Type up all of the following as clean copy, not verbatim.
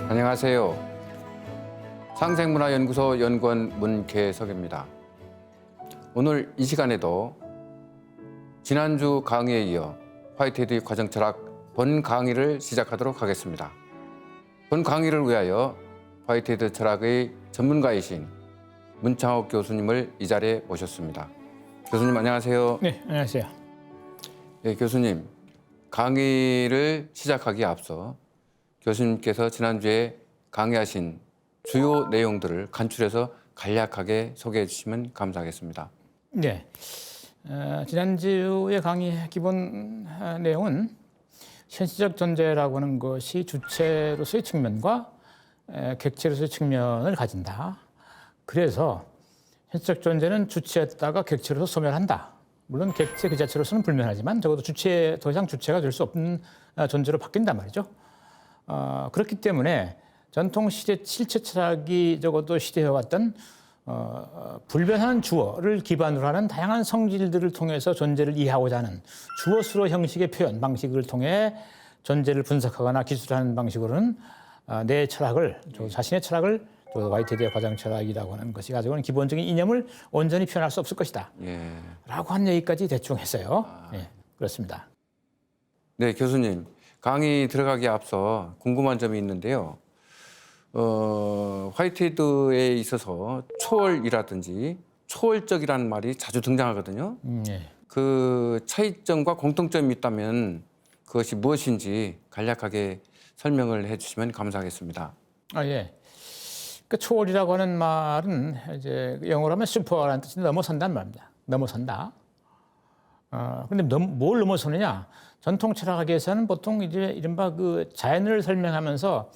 안녕하세요. 상생문화연구소 연구원 문계석입니다. 오늘 이 시간에도 지난주 강의에 이어 화이트헤드 과정철학 본 강의를 시작하도록 하겠습니다. 본 강의를 위하여 화이트헤드 철학의 전문가이신 문창옥 교수님을 이 자리에 모셨습니다. 교수님 안녕하세요. 네, 안녕하세요. 네, 교수님 강의를 시작하기에 앞서 교수님께서 지난주에 강의하신 주요 내용들을 간추려서 간략하게 소개해 주시면 감사하겠습니다. 네, 지난주의 강의 기본 내용은 현실적 존재라고 하는 것이 주체로서의 측면과 객체로서의 측면을 가진다. 그래서 현실적 존재는 주체였다가 객체로서 소멸한다. 물론 객체 그 자체로서는 불면하지만 적어도 더 이상 주체가 될 수 없는 존재로 바뀐단 말이죠. 그렇기 때문에 전통 시대 실체 철학이 적어도 시대해왔던 불변하는 주어를 기반으로 하는 다양한 성질들을 통해서 존재를 이해하고자 하는 주어수로 형식의 표현 방식을 통해 존재를 분석하거나 기술하는 방식으로는 내 철학을, 자신의 철학을 화이트헤드의 과정 철학이라고 하는 것이 가지고 있는 기본적인 이념을 온전히 표현할 수 없을 것이다. 라고 한 얘기까지 대충 했어요. 예, 그렇습니다. 네, 교수님. 강의 들어가기에 앞서 궁금한 점이 있는데요. 화이트헤드에 있어서 초월이라든지 초월적이라는 말이 자주 등장하거든요. 예. 그 차이점과 공통점이 있다면 그것이 무엇인지 간략하게 설명을 해주시면 감사하겠습니다. 예. 그 초월이라고 하는 말은 이제 영어로 하면 슈퍼라는 뜻이 넘어선다는 말입니다. 넘어선다. 근데 뭘 넘어서느냐? 전통 철학에서는 보통 이제 이른바 그 자연을 설명하면서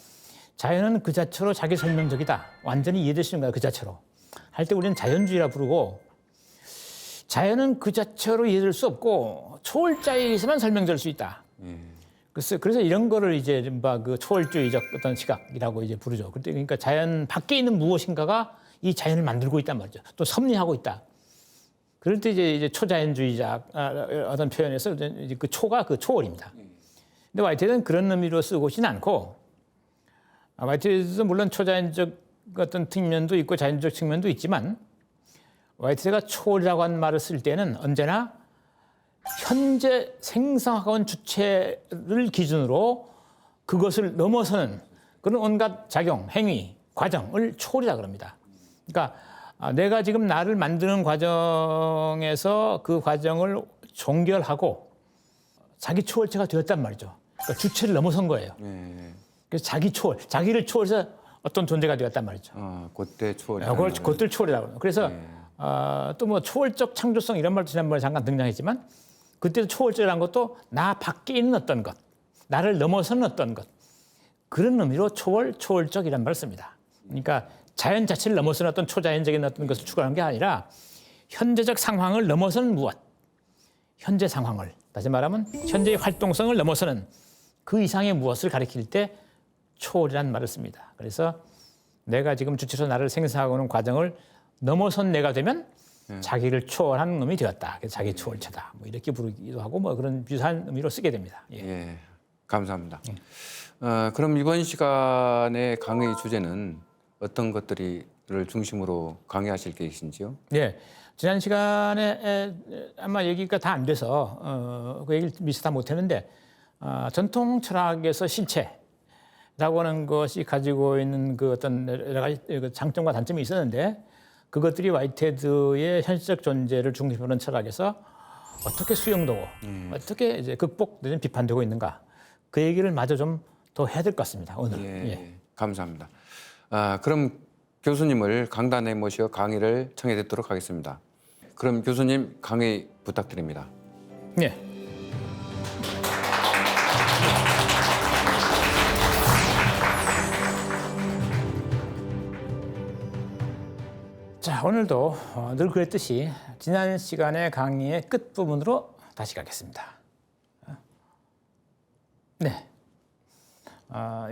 자연은 그 자체로 자기 설명적이다. 완전히 이해되시는 거야, 그 자체로. 할 때 우리는 자연주의라 부르고 자연은 그 자체로 이해될 수 없고 초월자에 의해서만 설명될 수 있다. 그래서 이런 거를 이제 이른바 그 초월주의적 어떤 시각이라고 이제 부르죠. 그러니까 자연 밖에 있는 무엇인가가 이 자연을 만들고 있단 말이죠. 또 섭리하고 있다. 그럴 때 이제 초자연주의자 어떤 표현에서 이제 그 초가 그 초월입니다. 근데 화이트헤드는 그런 의미로 쓰고 있지는 않고 화이트헤드도 물론 초자연적 어떤 측면도 있고 자연적 측면도 있지만 화이트헤드가 초월이라고 하는 말을 쓸 때는 언제나 현재 생성하고 온 주체를 기준으로 그것을 넘어서는 그런 온갖 작용, 행위, 과정을 초월이라고 합니다. 그러니까 내가 지금 나를 만드는 과정에서 그 과정을 종결하고 자기 초월체가 되었단 말이죠. 그러니까 주체를 넘어선 거예요. 그래서 자기 초월, 자기를 초월해서 어떤 존재가 되었단 말이죠. 그때 초월. 그것들 초월이라고 해요. 그래서 또 뭐 초월적 창조성 이런 말도 지난번에 잠깐 등장했지만 그때도 초월적이라는 것도 나 밖에 있는 어떤 것, 나를 넘어서는 어떤 것 그런 의미로 초월, 초월적이라는 말을 씁니다. 그러니까 자연 자체를 넘어서는 어떤 초자연적인 어떤 것을 추구하는 게 아니라 현재적 상황을 넘어서는 무엇, 현재 상황을 다시 말하면 현재의 활동성을 넘어서는 그 이상의 무엇을 가리킬 때 초월이라는 말을 씁니다. 그래서 내가 지금 주체로 나를 생성하고 오는 과정을 넘어선 내가 되면 자기를 초월한 놈이 되었다. 그래서 자기 초월체다. 뭐 이렇게 부르기도 하고 뭐 그런 유사한 의미로 쓰게 됩니다. 예, 감사합니다. 그럼 이번 시간의 강의 주제는 어떤 것들을 중심으로 강의하실 계신지요? 네, 지난 시간에 아마 얘기가 다 안 돼서 그 얘기를 미처 다 못했는데 전통 철학에서 실체라고 하는 것이 가지고 있는 그 어떤 여러 가지 장점과 단점이 있었는데 그것들이 화이트헤드의 현실적 존재를 중심으로 하는 철학에서 어떻게 수용되고 어떻게 이제 극복 내지는 비판되고 있는가 그 얘기를 마저 좀 더 해야 될 것 같습니다. 오늘. 예. 감사합니다. 그럼 교수님을 강단에 모시어 강의를 청해 듣도록 하겠습니다. 그럼 교수님 강의 부탁드립니다. 네. 자, 오늘도 늘 그랬듯이 지난 시간의 강의의 끝부분으로 다시 가겠습니다. 네.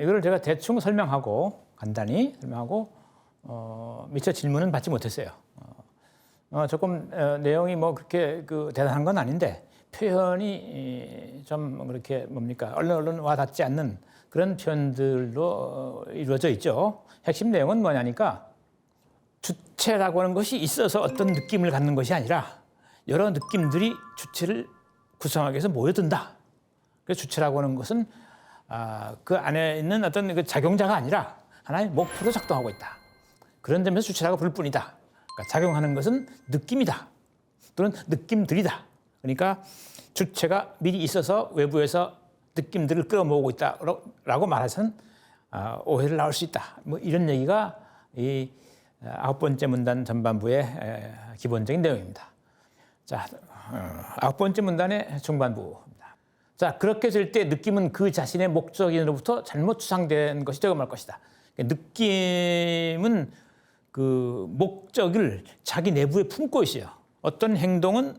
이거를 제가 대충 설명하고 간단히 설명하고 미처 질문은 받지 못했어요. 조금 내용이 뭐 그렇게 대단한 건 아닌데 표현이 좀 그렇게 뭡니까 얼른 와닿지 않는 그런 표현들로 이루어져 있죠. 핵심 내용은 뭐냐니까 주체라고 하는 것이 있어서 어떤 느낌을 갖는 것이 아니라 여러 느낌들이 주체를 구성하기 위해서 모여든다. 그래서 주체라고 하는 것은 그 안에 있는 어떤 그 작용자가 아니라 하나의 목표로 작동하고 있다. 그런 점에서 주체라고 부를 뿐이다. 그러니까 작용하는 것은 느낌이다. 또는 느낌들이다. 그러니까 주체가 미리 있어서 외부에서 느낌들을 끌어모으고 있다라고 말해서는 오해를 낳을 수 있다. 뭐 이런 얘기가 이 9번째 문단 전반부의 기본적인 내용입니다. 자, 9번째 문단의 중반부입니다. 자, 그렇게 될 때 느낌은 그 자신의 목적인으로부터 잘못 추상된 것이 되어갈 것이다. 느낌은 그 목적을 자기 내부에 품고 있어요. 어떤 행동은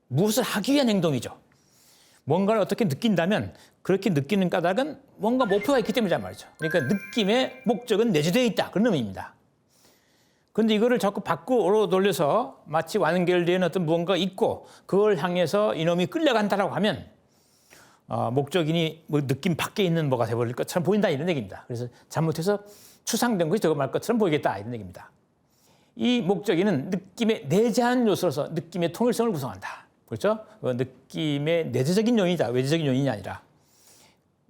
무엇을 하기 위한 행동이죠. 뭔가를 어떻게 느낀다면 그렇게 느끼는 까닭은 뭔가 목표가 있기 때문이란 말이죠. 그러니까 느낌의 목적은 내재되어 있다. 그런 의미입니다. 그런데 이거를 자꾸 밖으로 돌려서 마치 완결된 어떤 무언가가 있고 그걸 향해서 이놈이 끌려간다라고 하면 목적인이 뭐 느낌 밖에 있는 뭐가 돼버릴 것처럼 보인다 이런 얘기입니다. 그래서 잘못해서 추상된 것이 되어갈 것처럼 보이겠다 이런 얘기입니다. 이 목적인은 느낌의 내재한 요소로서 느낌의 통일성을 구성한다. 그렇죠? 느낌의 내재적인 요인이다. 외재적인 요인이 아니라.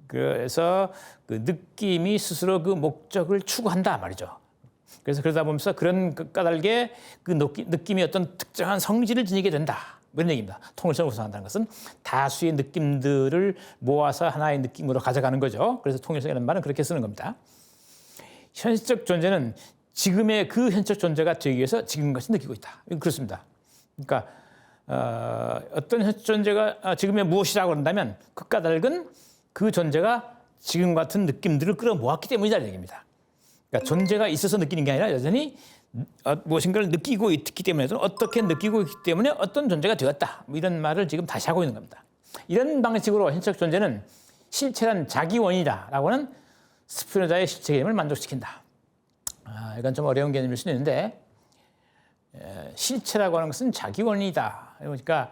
그래서 그 느낌이 스스로 그 목적을 추구한다 말이죠. 그래서 그러다 보면서 그런 까닭에 그 느낌이 어떤 특정한 성질을 지니게 된다. 이런 얘기입니다. 통일성을 구성한다는 것은 다수의 느낌들을 모아서 하나의 느낌으로 가져가는 거죠. 그래서 통일성이라는 말은 그렇게 쓰는 겁니다. 현실적 존재는 지금의 그 현실적 존재가 되기 위해서 지금같이 느끼고 있다. 그렇습니다. 그러니까 어떤 현실적 존재가 지금의 무엇이라고 한다면 그 까닭은 그 존재가 지금 같은 느낌들을 끌어모았기 때문이라는 얘기입니다. 그러니까 존재가 있어서 느끼는 게 아니라 여전히 무엇인가를 느끼고 있기 때문에 어떻게 느끼고 있기 때문에 어떤 존재가 되었다. 뭐 이런 말을 지금 다시 하고 있는 겁니다. 이런 방식으로 현실적 존재는 실체란 자기 원이다라고 하는 스피노자의 실체 개념을 만족시킨다. 이건 좀 어려운 개념일 수는 있는데 실체라고 하는 것은 자기 원이다. 그러니까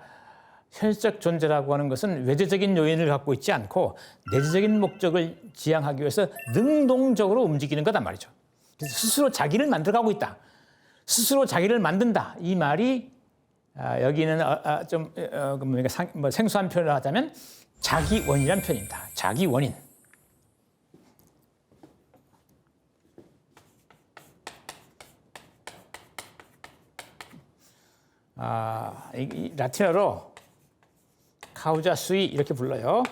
현실적 존재라고 하는 것은 외재적인 요인을 갖고 있지 않고 내재적인 목적을 지향하기 위해서 능동적으로 움직이는 거단 말이죠. 그래서 스스로 자기를 만들어가고 있다. 스스로 자기를 만든다. 이 말이 여기는 좀 생소한 표현을 하자면 자기 원이라는 표현입니다. 자기 원인. 이 라틴어로 카우자 수이 이렇게 불러요.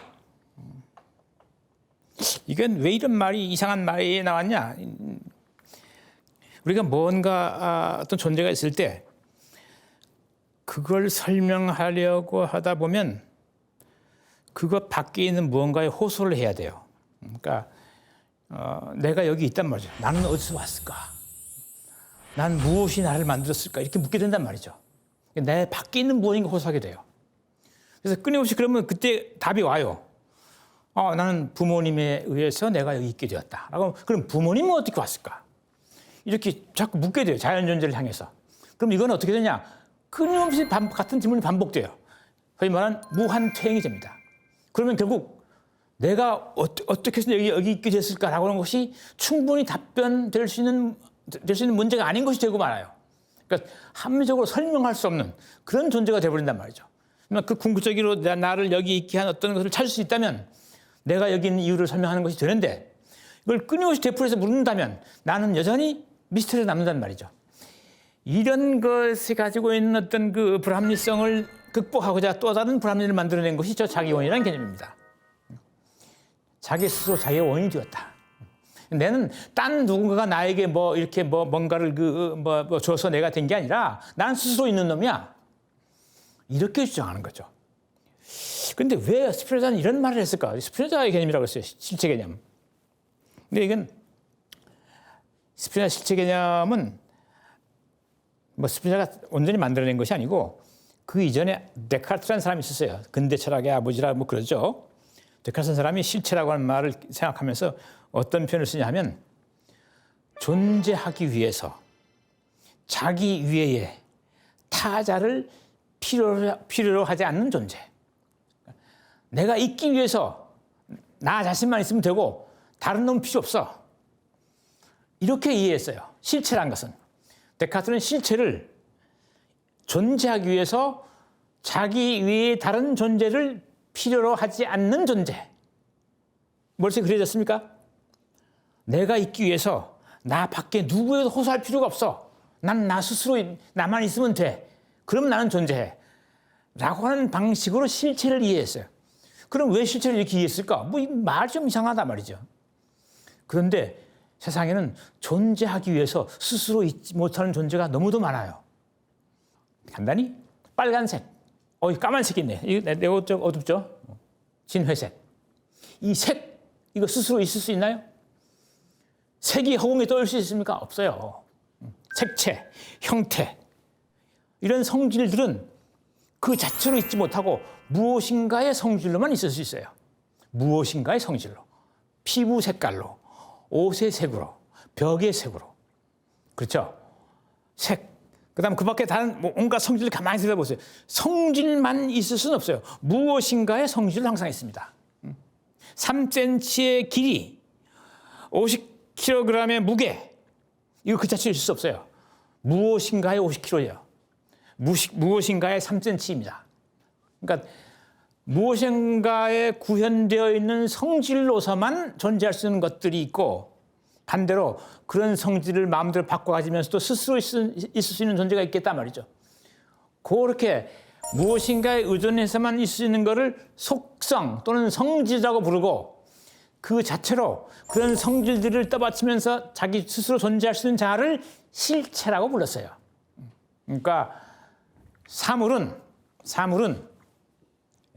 이건 왜 이런 말이 이상한 말이 나왔냐? 우리가 뭔가 어떤 존재가 있을 때 그걸 설명하려고 하다 보면 그것 밖에 있는 무언가에 호소를 해야 돼요. 그러니까 내가 여기 있단 말이죠. 나는 어디서 왔을까? 난 무엇이 나를 만들었을까? 이렇게 묻게 된단 말이죠. 내 밖에 있는 무언인가 호소하게 돼요. 그래서 끊임없이 그러면 그때 답이 와요. 나는 부모님에 의해서 내가 여기 있게 되었다. 그럼 부모님은 어떻게 왔을까? 이렇게 자꾸 묻게 돼요. 자연 존재를 향해서. 그럼 이건 어떻게 되냐? 끊임없이 같은 질문이 반복돼요. 소위 말하는 무한퇴행이 됩니다. 그러면 결국 내가 어떻게 해서 여기 있게 됐을까라고 하는 것이 충분히 답변될 수 있는 문제가 아닌 것이 되고 말아요. 그러니까 합리적으로 설명할 수 없는 그런 존재가 되어버린단 말이죠. 그 궁극적으로 나를 여기 있게 한 어떤 것을 찾을 수 있다면 내가 여기 있는 이유를 설명하는 것이 되는데 이걸 끊임없이 되풀이해서 묻는다면 나는 여전히 미스터리가 남는단 말이죠. 이런 것이 가지고 있는 어떤 그 불합리성을 극복하고자 또 다른 불합리를 만들어낸 것이 저 자기원이라는 개념입니다. 자기 스스로 자기의 원인이 되었다. 내는 딴 누군가가 나에게 이렇게 뭔가를 줘서 내가 된 게 아니라 나는 스스로 있는 놈이야. 이렇게 주장하는 거죠. 그런데 왜 스피노자는 이런 말을 했을까? 스피노자의 개념이라고 했어요. 실체 개념. 근데 이건 스피노자 실체 개념은 스피노자가 온전히 만들어낸 것이 아니고 그 이전에 데카르트라는 사람이 있었어요. 근대 철학의 아버지라 그러죠. 데카르트라는 사람이 실체라고 하는 말을 생각하면서 어떤 표현을 쓰냐 하면 존재하기 위해서 자기 위에 타자를 필요로 하지 않는 존재. 내가 있기 위해서 나 자신만 있으면 되고 다른 놈 필요 없어. 이렇게 이해했어요. 실체란 것은. 데카르트는 실체를 존재하기 위해서 자기 위에 다른 존재를 필요로 하지 않는 존재. 머릿속에 그려졌습니까? 내가 있기 위해서 나 밖에 누구에도 호소할 필요가 없어. 난 나 스스로 나만 있으면 돼. 그럼 나는 존재해. 라고 하는 방식으로 실체를 이해했어요. 그럼 왜 실체를 이렇게 이해했을까? 뭐 말 좀 이상하단 말이죠. 그런데 세상에는 존재하기 위해서 스스로 있지 못하는 존재가 너무도 많아요. 간단히 빨간색, 까만색 있네. 내 옷 좀 어둡죠? 진회색. 이 색, 이거 스스로 있을 수 있나요? 색이 허공에 떠올 수 있습니까? 없어요. 색채, 형태, 이런 성질들은 그 자체로 있지 못하고 무엇인가의 성질로만 있을 수 있어요. 무엇인가의 성질로. 피부 색깔로, 옷의 색으로, 벽의 색으로. 그렇죠? 색. 그 다음 그 밖에 다른 온갖 성질을 가만히 들여다보세요. 성질만 있을 수는 없어요. 무엇인가의 성질은 항상 있습니다. 3cm의 길이, 50kg의 무게. 이거 그 자체로 있을 수 없어요. 무엇인가의 50kg예요. 무엇인가의 3cm입니다. 그러니까 무엇인가에 구현되어 있는 성질로서만 존재할 수 있는 것들이 있고, 반대로 그런 성질을 마음대로 바꿔가지면서도 스스로 있을 수 있는 존재가 있겠단 말이죠. 그렇게 무엇인가에 의존해서만 있을 수 있는 것을 속성 또는 성질이라고 부르고, 그 자체로 그런 성질들을 떠받치면서 자기 스스로 존재할 수 있는 자를 실체라고 불렀어요. 그러니까 사물은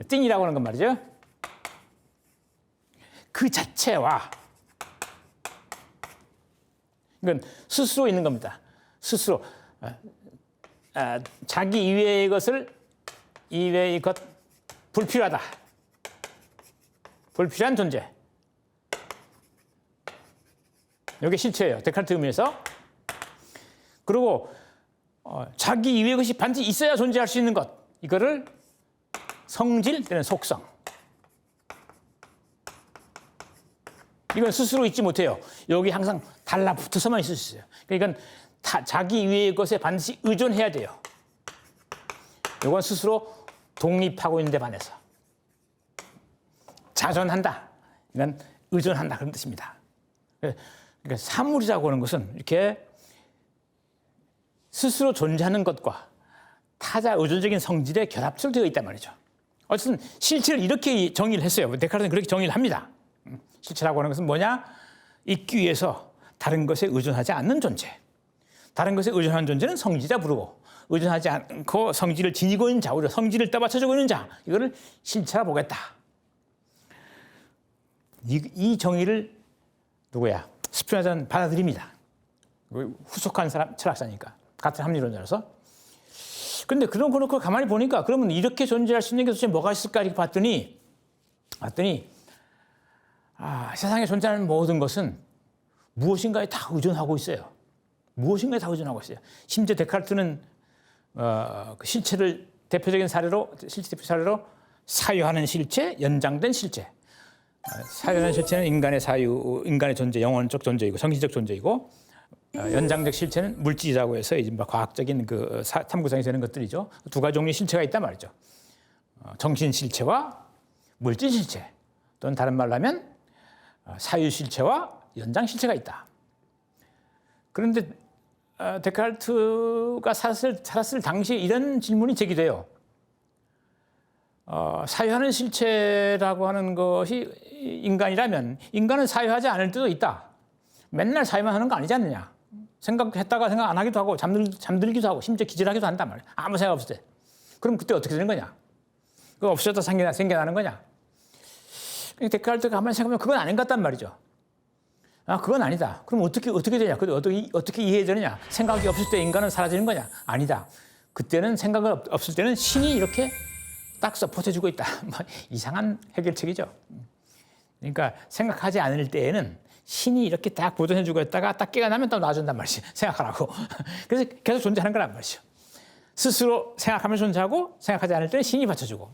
띵이라고 하는 건 말이죠. 그 자체와, 이건 스스로 있는 겁니다. 스스로 자기 이외의 것 불필요하다. 불필요한 존재. 이게 실체예요. 데카르트 의미에서. 그리고 자기 이외의 것이 반드시 있어야 존재할 수 있는 것. 이거를 성질 또는 속성. 이건 스스로 있지 못해요. 여기 항상 달라붙어서만 있을 수 있어요. 그러니까 자기 이외의 것에 반드시 의존해야 돼요. 이건 스스로 독립하고 있는 데 반해서. 자존한다. 이건 의존한다. 그런 뜻입니다. 그러니까 사물이라고 하는 것은 이렇게 스스로 존재하는 것과 타자 의존적인 성질의 결합체로 되어 있단 말이죠. 어쨌든 실체를 이렇게 정의를 했어요. 데카르트는 그렇게 정의를 합니다. 실체라고 하는 것은 뭐냐? 있기 위해서 다른 것에 의존하지 않는 존재. 다른 것에 의존하는 존재는 성질이라 부르고, 의존하지 않고 성질을 지니고 있는 자, 우리가 성질을 떠받쳐주고 있는 자, 이거를 실체라 보겠다. 이 정의를 누구야? 스피노자는 받아들입니다. 후속한 사람, 철학자니까. 같은 합리론자로서. 그런데 그런 거 놓고 가만히 보니까, 그러면 이렇게 존재할 수 있는 게 도대체 뭐가 있을까? 이렇게 봤더니 세상에 존재하는 모든 것은 무엇인가에 다 의존하고 있어요. 무엇인가에 다 의존하고 있어요. 심지어 데카르트는 그 실체를 대표 사례로 사유하는 실체, 연장된 실체. 사유하는 실체는 인간의 사유, 인간의 존재, 영혼적 존재이고 정신적 존재이고, 연장적 실체는 물질이라고 해서 이제 과학적인 그 탐구상에서 되는 것들이죠. 두 가지 종류의 실체가 있단 말이죠. 정신 실체와 물질 실체, 또는 다른 말로 하면 사유 실체와 연장 실체가 있다. 그런데 데카르트가 살았을 당시에 이런 질문이 제기돼요. 사유하는 실체라고 하는 것이 인간이라면 인간은 사유하지 않을 때도 있다. 맨날 사유만 하는 거 아니지 않느냐. 생각했다가 생각 안 하기도 하고 잠들기도 하고 심지어 기절하기도 한단 말이야. 아무 생각 없을 때. 그럼 그때 어떻게 되는 거냐? 그거 없어졌다 생겨나는 거냐? 데카르트가 가만히 생각하면 그건 아닌 것 같단 말이죠. 그건 아니다. 그럼 어떻게 되냐? 어떻게 이해해야 되느냐? 생각이 없을 때 인간은 사라지는 거냐? 아니다. 그때는 생각이 없을 때는 신이 이렇게 딱 서포트해주고 있다. 이상한 해결책이죠. 그러니까 생각하지 않을 때에는 신이 이렇게 딱 보존해주고 있다가 딱 깨어나면 또 놔준단 말이지. 생각하라고. 그래서 계속 존재하는 거란 말이죠. 스스로 생각하면서 존재하고 생각하지 않을 때는 신이 받쳐주고.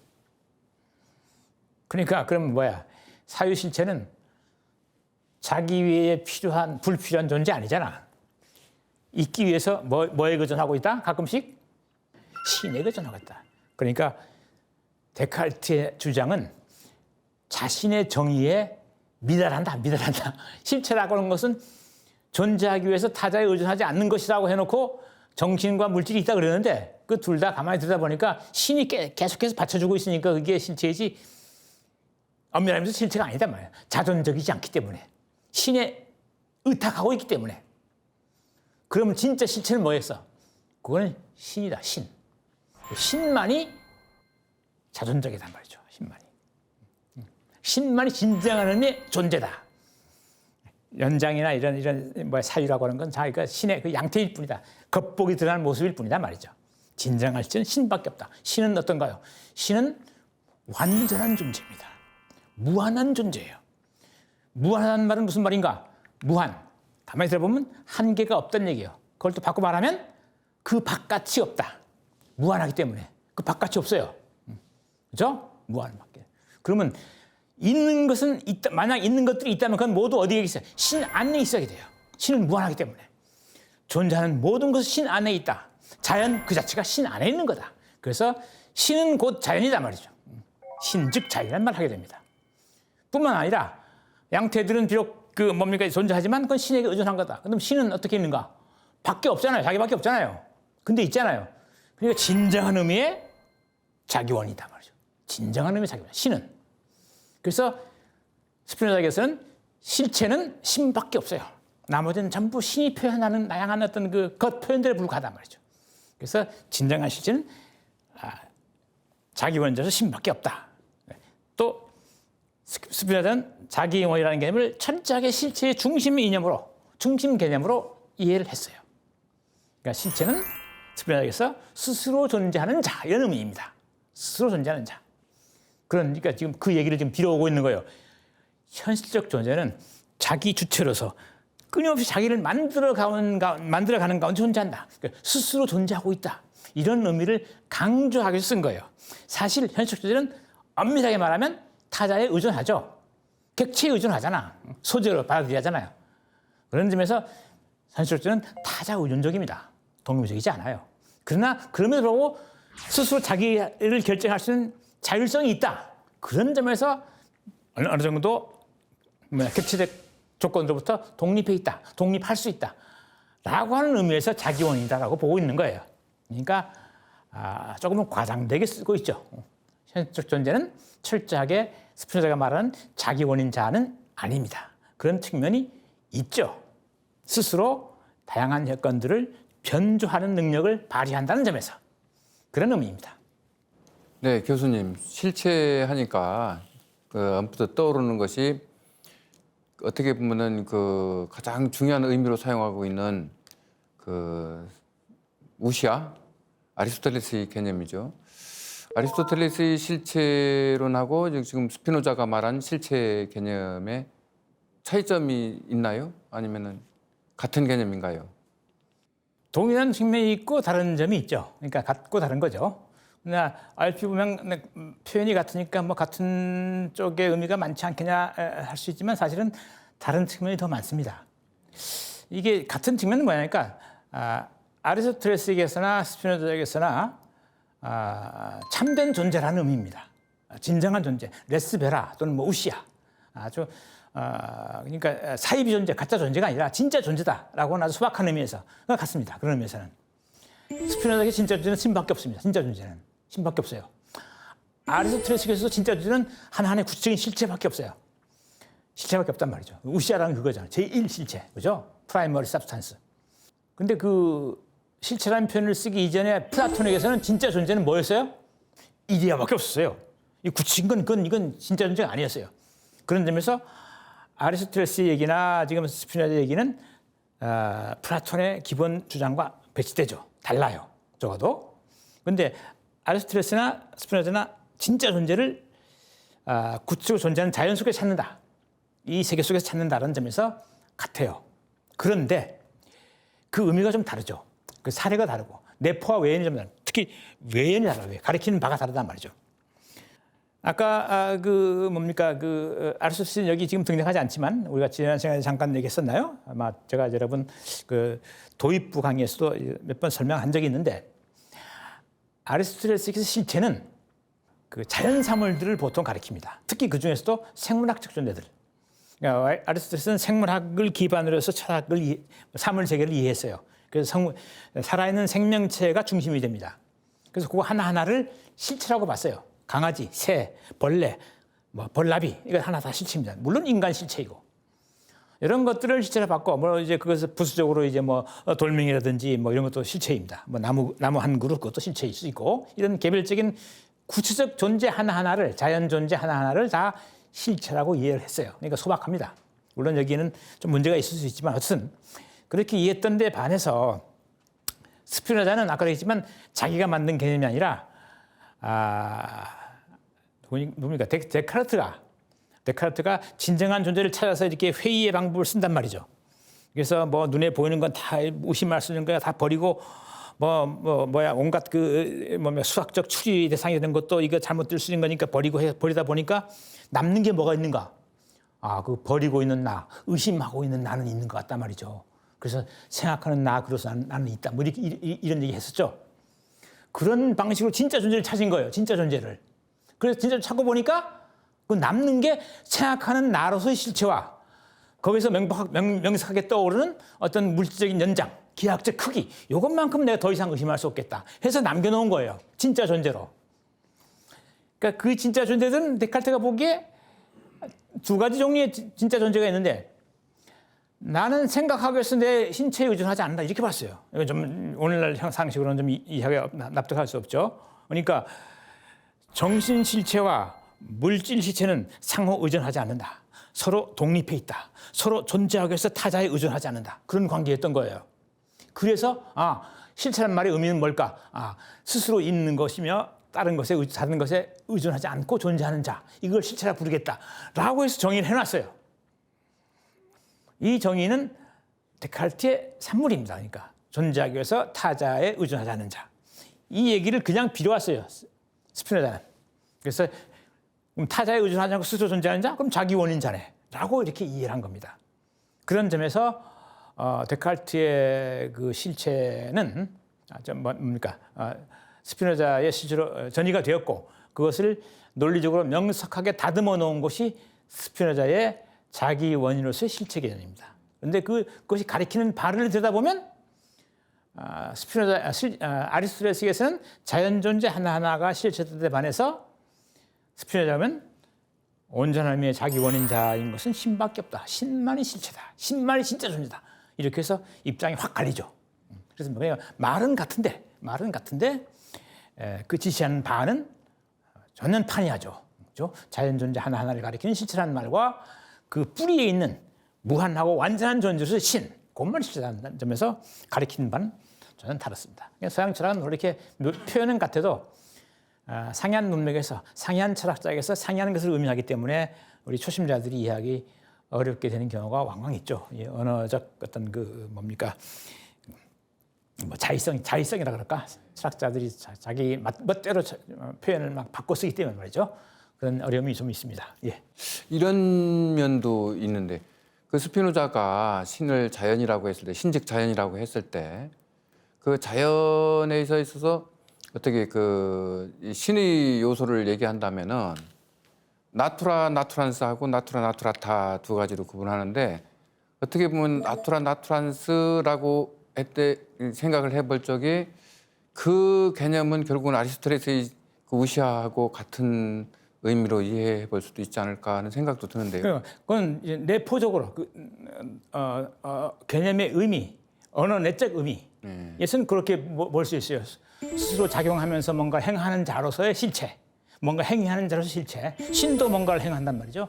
그러니까 그럼 뭐야? 사유실체는 자기 위에 필요한 불필요한 존재 아니잖아. 있기 위해서 뭐에 의존하고 있다? 가끔씩 신에 의존하고 있다. 그러니까 데카르트의 주장은 자신의 정의에 미달한다. 실체라고 하는 것은 존재하기 위해서 타자에 의존하지 않는 것이라고 해놓고 정신과 물질이 있다 그러는데 그 둘 다 가만히 들다 보니까 신이 계속해서 받쳐주고 있으니까 그게 실체이지 엄밀하면서 실체가 아니단 말이야. 자존적이지 않기 때문에. 신에 의탁하고 있기 때문에. 그러면 진짜 실체는 뭐였어? 그거는 신이다. 신만이 자존적이단 말이죠. 신만이 진정한 의미의 존재다. 연장이나 이런 사유라고 하는 건 자기가 신의 그 양태일 뿐이다. 겉보기 드러난 모습일 뿐이다 말이죠. 진정한 실체는 신밖에 없다. 신은 어떤가요? 신은 완전한 존재입니다. 무한한 존재예요. 무한한 말은 무슨 말인가? 무한. 가만히 들어보면 한계가 없다는 얘기예요. 그걸 또 바꿔 말하면 그 바깥이 없다. 무한하기 때문에 그 바깥이 없어요. 그렇죠? 무한밖에. 그러면 있는 것은 있다. 만약 있는 것들이 있다면 그건 모두 어디에 있어요? 신 안에 있어야 돼요. 신은 무한하기 때문에. 존재하는 모든 것은 신 안에 있다. 자연 그 자체가 신 안에 있는 거다. 그래서 신은 곧 자연이다 말이죠. 신 즉 자연이란 말 하게 됩니다. 뿐만 아니라 양태들은 비록 존재하지만 그건 신에게 의존한 거다. 그럼 신은 어떻게 있는가? 밖에 없잖아요. 자기밖에 없잖아요. 근데 있잖아요. 그러니까 진정한 의미의 자기원이다 말이죠. 진정한 의미의 자기원. 신은. 그래서 스피노자에게서는 실체는 신밖에 없어요. 나머지는 전부 신이 표현하는 다양한 어떤 그 겉 표현들에 불과하단 말이죠. 그래서 진정한 실체는 자기원자에서 신밖에 없다. 또 스피노자는 자기원이라는 개념을 철저하게 실체의 중심 개념으로 이해를 했어요. 그러니까 실체는 스피노자에게서 스스로 존재하는 자 이런 의미입니다. 스스로 존재하는 자. 그러니까 지금 그 얘기를 지금 빌어오고 있는 거예요. 현실적 존재는 자기 주체로서 끊임없이 자기를 만들어가는 가운데 존재한다. 그러니까 스스로 존재하고 있다. 이런 의미를 강조하기 위해서 쓴 거예요. 사실 현실적 존재는 엄밀하게 말하면 타자에 의존하죠. 객체에 의존하잖아. 소재로 받아들이잖아요. 그런 점에서 현실적 존재는 타자 의존적입니다. 독립적이지 않아요. 그러나 그럼에도 불구하고 스스로 자기를 결정할 수 있는 자율성이 있다. 그런 점에서 어느 정도 객체적 조건으로부터 독립해 있다. 독립할 수 있다. 라고 하는 의미에서 자기원이다라고 보고 있는 거예요. 그러니까 조금은 과장되게 쓰고 있죠. 현실적 존재는 철저하게 스피노자가 말하는 자기원인 자는 아닙니다. 그런 측면이 있죠. 스스로 다양한 여건들을 변조하는 능력을 발휘한다는 점에서 그런 의미입니다. 네, 교수님. 실체하니까 언뜻 떠오르는 것이 어떻게 보면은 그 가장 중요한 의미로 사용하고 있는 그 우시아 아리스토텔레스의 개념이죠. 아리스토텔레스의 실체론하고 지금 스피노자가 말한 실체 개념에 차이점이 있나요? 아니면은 같은 개념인가요? 동일한 측면이 있고 다른 점이 있죠. 그러니까 같고 다른 거죠. 그러나 얼핏 보면 표현이 같으니까 뭐 같은 쪽의 의미가 많지 않겠냐 할 수 있지만 사실은 다른 측면이 더 많습니다. 이게 같은 측면은 뭐냐니까 아리스토텔레스에게서나 스피노자에게서나 참된 존재라는 의미입니다. 진정한 존재, 레스베라 또는 뭐 우시아. 그러니까 사이비 존재, 가짜 존재가 아니라 진짜 존재다라고 하는 아주 소박한 의미에서 같습니다. 그런 의미에서는. 스피노자에게 진짜 존재는 신밖에 없습니다. 진짜 존재는 신밖에 없어요. 아리스토텔레스에게서 진짜 존재는 하나하나의 구체적인 실체밖에 없어요. 실체밖에 없단 말이죠. 우시아라는 그거잖아요. 제1실체, 그죠? 프라이머리 sabstance. 근데 그 실체라는 표현을 쓰기 이전에 플라톤에게서는 진짜 존재는 뭐였어요? 이데아밖에 없었어요. 이 구체적인 건 이건 진짜 존재가 아니었어요. 그런 점에서 아리스토텔레스 얘기나 지금 스피노자 얘기는 플라톤의 기본 주장과 배치되죠. 달라요. 적어도. 그런데 아리스토텔레스나 스피노자나 진짜 존재를 구체적으로 존재하는 자연 속에 찾는다. 이 세계 속에서 찾는다는 점에서 같아요. 그런데 그 의미가 좀 다르죠. 그 사례가 다르고 내포와 외연이 좀 다르고 특히 외연이 달라요. 가리키는 바가 다르단 말이죠. 아까 그 뭡니까 그 아리스토텔레스는 여기 지금 등장하지 않지만 우리가 지난 시간에 잠깐 얘기했었나요? 아마 제가 여러분 그 도입부 강의에서도 몇 번 설명한 적이 있는데 아리스토텔레스의 실체는 그 자연 사물들을 보통 가리킵니다. 특히 그 중에서도 생물학적 존재들. 그러니까 아리스토텔레스는 생물학을 기반으로 해서 철학을 사물 세계를 이해했어요. 그래서 살아있는 생명체가 중심이 됩니다. 그래서 그거 하나하나를 실체라고 봤어요. 강아지, 새, 벌레, 뭐 벌나비 이거 하나 다 실체입니다. 물론 인간 실체이고 이런 것들을 실체로 봤고 뭐 이제 그것을 부수적으로 이제 뭐 돌멩이라든지 뭐 이런 것도 실체입니다. 뭐 나무 한 그루 그것도 실체일 수 있고 이런 개별적인 구체적 존재 하나하나를 자연 존재 하나하나를 다 실체라고 이해를 했어요. 그러니까 소박합니다. 물론 여기에는 좀 문제가 있을 수 있지만 어쨌든 그렇게 이해했던 데 반해서 스피노자는 아까 얘기했지만 자기가 만든 개념이 아니라 뭡니까? 데카르트가 진정한 존재를 찾아서 이렇게 회의의 방법을 쓴단 말이죠. 그래서 뭐 눈에 보이는 건 다 의심할 수 있는 거야 다 버리고 온갖 수학적 추리 대상이 되는 것도 이거 잘못될 수 있는 거니까 버리다 보니까 남는 게 뭐가 있는가? 그 버리고 있는 나, 의심하고 있는 나는 있는 것 같단 말이죠. 그래서 생각하는 나, 그래서 나는 있다. 뭐 이런 얘기 했었죠. 그런 방식으로 진짜 존재를 찾은 거예요. 진짜 존재를. 그래서 진짜 찾고 보니까 그 남는 게 생각하는 나로서의 실체와 거기서 명석하게 떠오르는 어떤 물질적인 연장, 기하학적 크기 이것만큼 내가 더 이상 의심할 수 없겠다 해서 남겨놓은 거예요. 진짜 존재로. 그러니까 그 진짜 존재들은 데카르트가 보기에 두 가지 종류의 진짜 존재가 있는데 나는 생각하기 위해서 내 신체에 의존하지 않는다 이렇게 봤어요. 이건 좀 오늘날 상식으로는 좀 이해가 납득할 수 없죠. 그러니까 정신 실체와 물질 실체는 상호 의존하지 않는다. 서로 독립해 있다. 서로 존재하기 위해서 타자에 의존하지 않는다. 그런 관계였던 거예요. 그래서 실체란 말의 의미는 뭘까? 스스로 있는 것이며 다른 것에 의존하지 않고 존재하는 자. 이걸 실체라 부르겠다라고 해서 정의를 해놨어요. 이 정의는 데카르트의 산물입니다. 그러니까 존재하기 위해서 타자에 의존하지 않는 자. 이 얘기를 그냥 빌어왔어요. 스피노자는. 그래서 타자에 의존하지 않고 스스로 존재하는 자? 그럼 자기 원인 자네. 라고 이렇게 이해를 한 겁니다. 그런 점에서 데카르트의 그 실체는 스피노자의 실체로 전이가 되었고 그것을 논리적으로 명석하게 다듬어 놓은 것이 스피노자의 자기 원인으로서의 실체 개념입니다. 그런데 그것이 가리키는 바를 들여다보면 아리스토텔레스에서는 자연 존재 하나하나가 실체에 반해서 스피노자는 온전한 의미의 자기 원인자인 것은 신밖에 없다. 신만이 실체다. 신만이 진짜 존재다. 이렇게 해서 입장이 확 갈리죠. 그래서 말은 같은데 그 지시하는 바는 전혀 판이하죠. 그렇죠? 자연 존재 하나하나를 가리키는 실체라는 말과 그 뿌리에 있는 무한하고 완전한 존재로서 신, 그것만 실체라는 점에서 가리키는 바는 저는 다릅니다. 서양 철학은 이렇게 표현은 같아도 상이한 문맥에서 상이한 철학자에게서 상이한 것을 의미하기 때문에 우리 초심자들이 이해하기 어렵게 되는 경우가 왕왕 있죠. 언어적 어떤 자의성이라 그럴까? 철학자들이 자기 멋대로 표현을 막 바꿔 쓰기 때문에 말이죠. 그런 어려움이 좀 있습니다. 예. 이런 면도 있는데 그 스피노자가 신을 자연이라고 했을 때, 신즉 자연이라고 했을 때 그 자연에 있어서 어떻게 그 신의 요소를 얘기한다면은 나투란스하고 나투라타 두 가지로 구분하는데 어떻게 보면 나투란스라고 생각을 해볼 적에 그 개념은 결국은 아리스토텔레스의 그 우시아하고 같은 의미로 이해해 볼 수도 있지 않을까 하는 생각도 드는데요. 그건 내포적으로 개념의 의미, 언어 내적 의미에서는 그렇게 볼 수 있어요. 스스로 작용하면서 뭔가 행하는 자로서의 실체, 뭔가 행위하는 자로서의 실체, 신도 뭔가를 행한단 말이죠.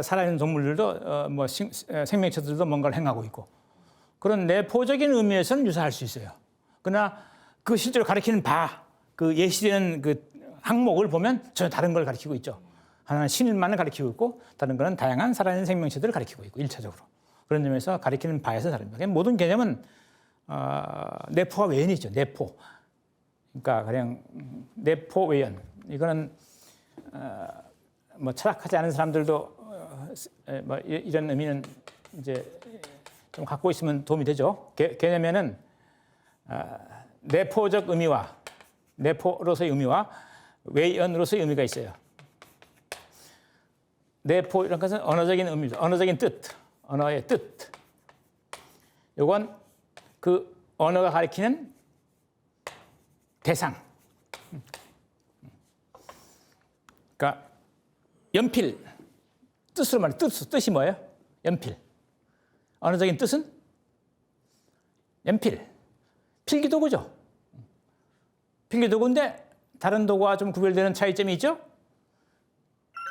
살아있는 동물들도 생명체들도 뭔가를 행하고 있고 그런 내포적인 의미에서는 유사할 수 있어요. 그러나 그 실제로 가리키는 그 예시되는 그 항목을 보면 전혀 다른 걸 가리키고 있죠. 하나는 신만을 가리키고 있고 다른 거는 다양한 살아있는 생명체들을 가리키고 있고 1차적으로. 그런 점에서 가리키는 바에서 다릅니다. 모든 개념은 내포와 외연이 있죠. 내포. 그러니까 그냥 내포 외연. 이거는 뭐 철학하지 않은 사람들도 뭐 이런 의미는 이제 좀 갖고 있으면 도움이 되죠. 개념에는 내포적 의미와 내포로서의 의미와 외연으로서의 의미가 있어요. 내포 이런 것은 언어적인 의미죠. 언어적인 뜻, 언어의 뜻. 이건 그 언어가 가리키는 대상. 그러니까 연필 뜻으로 말해 뜻이 뭐예요? 연필. 언어적인 뜻은 연필. 필기도구죠. 필기도구인데 다른 도구와 좀 구별되는 차이점이 있죠.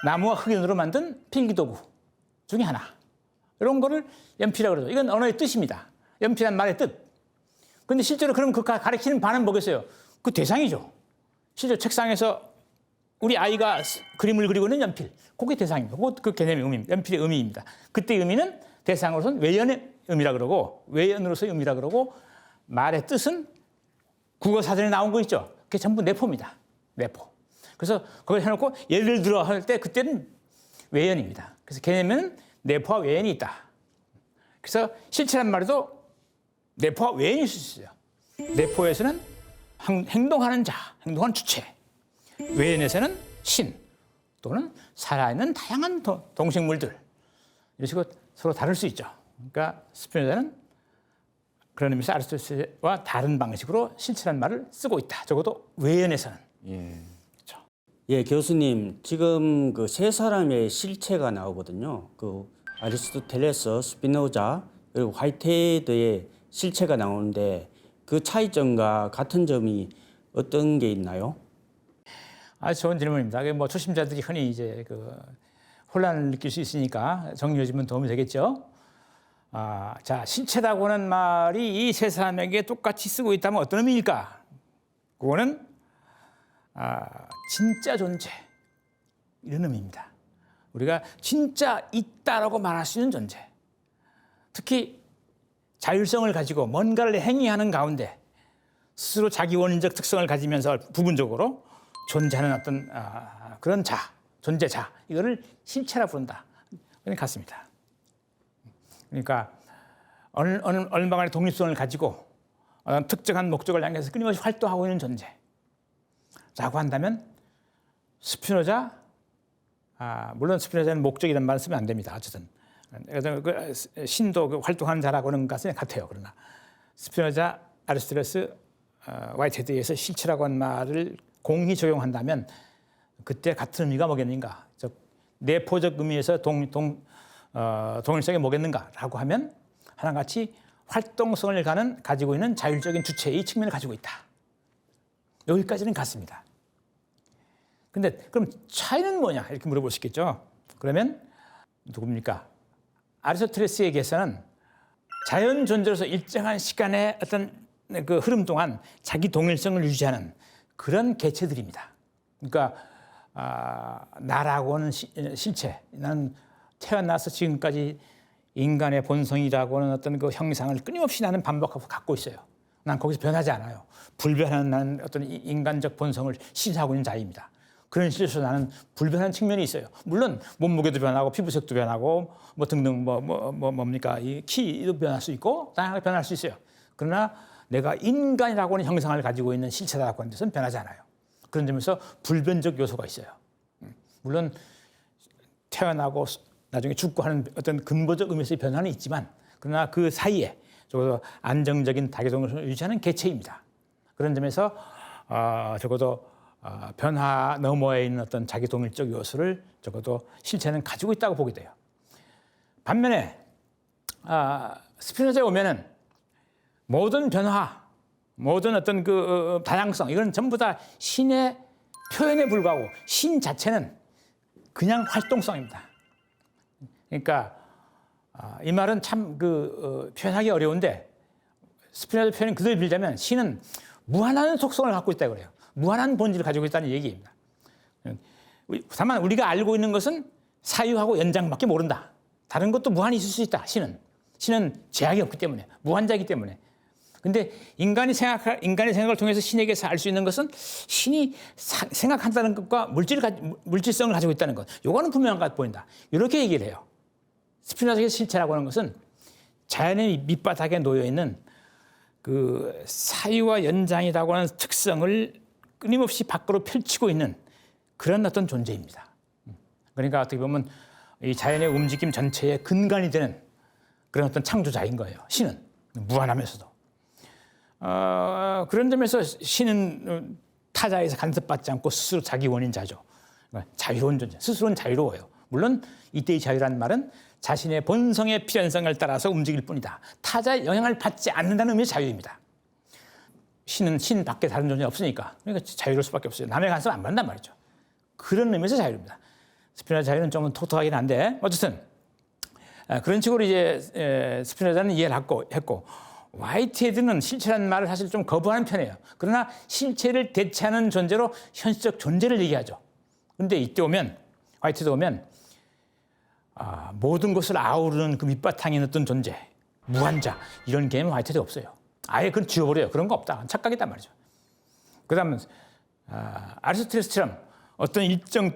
나무와 흙으로 만든 필기도구 중에 하나. 이런 거를 연필이라고 그러죠. 이건 언어의 뜻입니다. 연필이란 말의 뜻. 그런데 실제로 그럼 그 가리키는 바는 뭐겠어요? 그 대상이죠. 실제 책상에서 우리 아이가 그림을 그리고 있는 연필. 그게 대상입니다. 그 개념의 의미입니다. 연필의 의미입니다. 그때 의미는 대상으로서는 외연의 의미라 그러고 외연으로서의 의미라 그러고 말의 뜻은 국어 사전에 나온 거 있죠. 그게 전부 내포입니다. 내포. 그래서 그걸 해놓고 예를 들어 할 때 그때는 외연입니다. 그래서 개념에는 내포와 외연이 있다. 그래서 실체란 말에도 내포와 외연이 있을 수 있어요. 내포에서는 행동하는 자, 행동하는 주체. 외연에서는 신 또는 살아있는 다양한 동식물들. 이런 식으로 서로 다를 수 있죠. 그러니까 스피노자는 그런 의미에서 아리스토텔레스와 다른 방식으로 실체라는 말을 쓰고 있다. 적어도 외연에서는. 예. 그렇죠. 예, 교수님, 지금 그 세 사람의 실체가 나오거든요. 그 아리스토텔레스, 스피노자, 그리고 화이트헤드의 실체가 나오는데 그 차이점과 같은 점이 어떤 게 있나요? 아주 좋은 질문입니다. 뭐 초심자들이 흔히 이제 그 혼란을 느낄 수 있으니까 정리해주면 도움이 되겠죠. 자, 실체라고는 말이 이 세 사람에게 똑같이 쓰고 있다면 어떤 의미일까? 그거는 진짜 존재 이런 의미입니다. 우리가 진짜 있다라고 말할 수 있는 존재. 특히 자율성을 가지고 뭔가를 행위하는 가운데 스스로 자기 원인적 특성을 가지면서 부분적으로 존재하는 어떤 그런 자, 존재자 이거를 실체라 부른다. 그런 같습니다. 그러니까 얼마간의 독립성을 가지고 특정한 목적을 향해서 끊임없이 활동하고 있는 존재라고 한다면 스피노자, 물론 스피노자는 목적이라는 말을 쓰면 안 됩니다. 어쨌든 그 신도 그 활동하는 자라고 하는 것은 같아요. 그러나 스피노자, 아리스토텔레스, 화이트헤드에서 실체라고 하는 말을 공히 적용한다면 그때 같은 의미가 뭐겠는가? 즉 내포적 의미에서 동일성이 뭐겠는가라고 하면 하나같이 활동성을 가지고 있는 자율적인 주체의 측면을 가지고 있다. 여기까지는 같습니다. 근데 그럼 차이는 뭐냐? 이렇게 물어볼 수 있겠죠. 그러면 누굽니까? 아리스토텔레스에게서는 자연 존재로서 일정한 시간의 어떤 그 흐름 동안 자기 동일성을 유지하는 그런 개체들입니다. 그러니까 나라고 하는 실체, 나는 태어나서 지금까지 인간의 본성이라고 하는 어떤 그 형상을 끊임없이 나는 반복하고 갖고 있어요. 난 거기서 변하지 않아요. 불변하는 나는 어떤 인간적 본성을 실현하고 있는 자입니다. 그런 실에서 나는 불변한 측면이 있어요. 물론 몸무게도 변하고 피부색도 변하고 뭐 등등 뭡니까 이 키도 변할 수 있고 다양하게 변할 수 있어요. 그러나 내가 인간이라고 하는 형상을 가지고 있는 실체라고 하는 것은 변하지 않아요. 그런 점에서 불변적 요소가 있어요. 물론 태어나고 나중에 죽고 하는 어떤 근본적 의미에서의 변화는 있지만 그러나 그 사이에 적어도 안정적인 다계동을 유지하는 개체입니다. 그런 점에서 적어도 변화 너머에 있는 어떤 자기 동일적 요소를 적어도 실체는 가지고 있다고 보게 돼요. 반면에 스피노자에 오면은 모든 변화, 모든 어떤 그 다양성 이건 전부 다 신의 표현에 불과하고 신 자체는 그냥 활동성입니다. 그러니까 이 말은 참 표현하기 어려운데 스피노자 표현을 그대로 빌자면 신은 무한한 속성을 갖고 있다고 그래요. 무한한 본질을 가지고 있다는 얘기입니다. 다만 우리가 알고 있는 것은 사유하고 연장밖에 모른다. 다른 것도 무한히 있을 수 있다. 신은 제약이 없기 때문에 무한자이기 때문에. 근데 인간의 생각을 통해서 신에게서 알 수 있는 것은 신이 생각한다는 것과 물질성을 가지고 있다는 것. 요거는 분명한 것 보인다. 이렇게 얘기를 해요. 스피노자의 실체라고 하는 것은 자연의 밑바닥에 놓여 있는 그 사유와 연장이라고 하는 특성을 끊임없이 밖으로 펼치고 있는 그런 어떤 존재입니다. 그러니까 어떻게 보면 이 자연의 움직임 전체의 근간이 되는 그런 어떤 창조자인 거예요. 신은 무한하면서도. 그런 점에서 신은 타자에서 간섭받지 않고 스스로 자기 원인자죠. 자유로운 존재, 스스로는 자유로워요. 물론 이때의 자유라는 말은 자신의 본성의 필연성을 따라서 움직일 뿐이다. 타자의 영향을 받지 않는다는 의미의 자유입니다. 신은 신 밖에 다른 존재 없으니까 그러니까 자유로울 수밖에 없어요. 남의 간섭 안 받는단 말이죠. 그런 의미에서 자유입니다. 스피노자 자유는 좀 톡톡하긴 한데 어쨌든 그런 식으로 이제 스피노자는 이해를 했고 화이트헤드는 실체라는 말을 사실 좀 거부하는 편이에요. 그러나 실체를 대체하는 존재로 현실적 존재를 얘기하죠. 그런데 이때 오면 화이트헤드 오면 모든 것을 아우르는 그 밑바탕에 있는 어떤 존재, 무한자 이런 개념은 화이트헤드가 없어요. 아예 그건 지워버려요. 그런 거 없다. 착각이단 말이죠. 그다음에 아리스토텔레스처럼 어떤 일정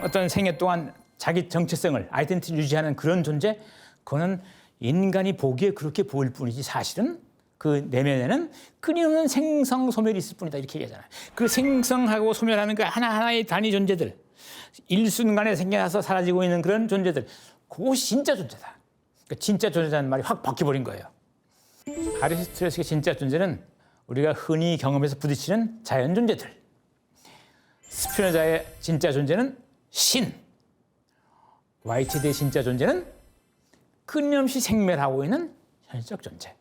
어떤 생애 동안 자기 정체성을 아이덴티티를 유지하는 그런 존재, 그거는 인간이 보기에 그렇게 보일 뿐이지 사실은 그 내면에는 끊임없는 생성 소멸이 있을 뿐이다 이렇게 얘기하잖아요. 그 생성하고 소멸하는 그 하나하나의 단위 존재들, 일순간에 생겨나서 사라지고 있는 그런 존재들, 그것이 진짜 존재다. 그러니까 진짜 존재라는 말이 확 바뀌어버린 거예요. 아리스토텔레스의 진짜 존재는 우리가 흔히 경험해서 부딪히는 자연 존재들. 스피노자의 진짜 존재는 신. 화이트헤드의 진짜 존재는 끊임없이 생멸하고 있는 현실적 존재.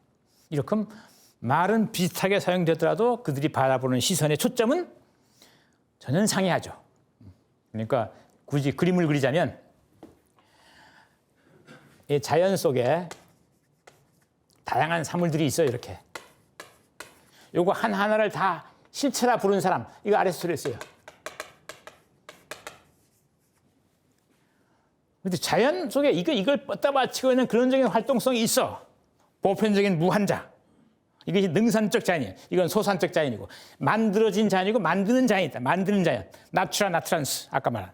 이렇게 말은 비슷하게 사용되더라도 그들이 바라보는 시선의 초점은 전혀 상이하죠. 그러니까 굳이 그림을 그리자면 이 자연 속에 다양한 사물들이 있어요. 이렇게. 요거 하나하나를 다 실체라 부르는 사람, 이거 아리스토텔레스예요. 근데 자연 속에 이걸 뻗다 받치고 있는 그런적인 활동성이 있어. 보편적인 무한자. 이것이 능산적 자연이에요. 이건 소산적 자연이고, 만들어진 자연이고 만드는 자연이 있다. 만드는 자연. 나트란스 아까 말한.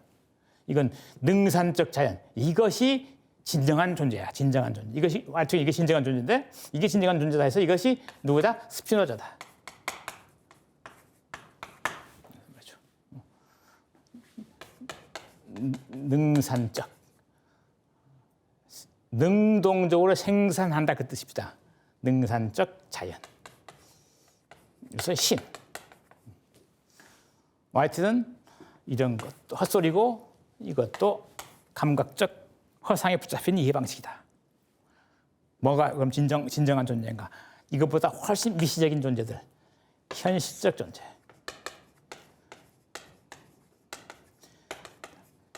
이건 능산적 자연. 이것이 진정한 존재야. 진정한 존재. 이것이 진정한 존재인데, 이게 진정한 존재다 해서 이것이 누구다? 스피노자다. 능산적. 능동적으로 생산한다 그 뜻입니다. 능산적 자연. 그래서 신. 화이트는 이런 것도 헛소리고 이것도 감각적 허상에 붙잡힌 이해 방식이다. 뭐가 그럼 진정한 존재인가? 이것보다 훨씬 미시적인 존재들. 현실적 존재.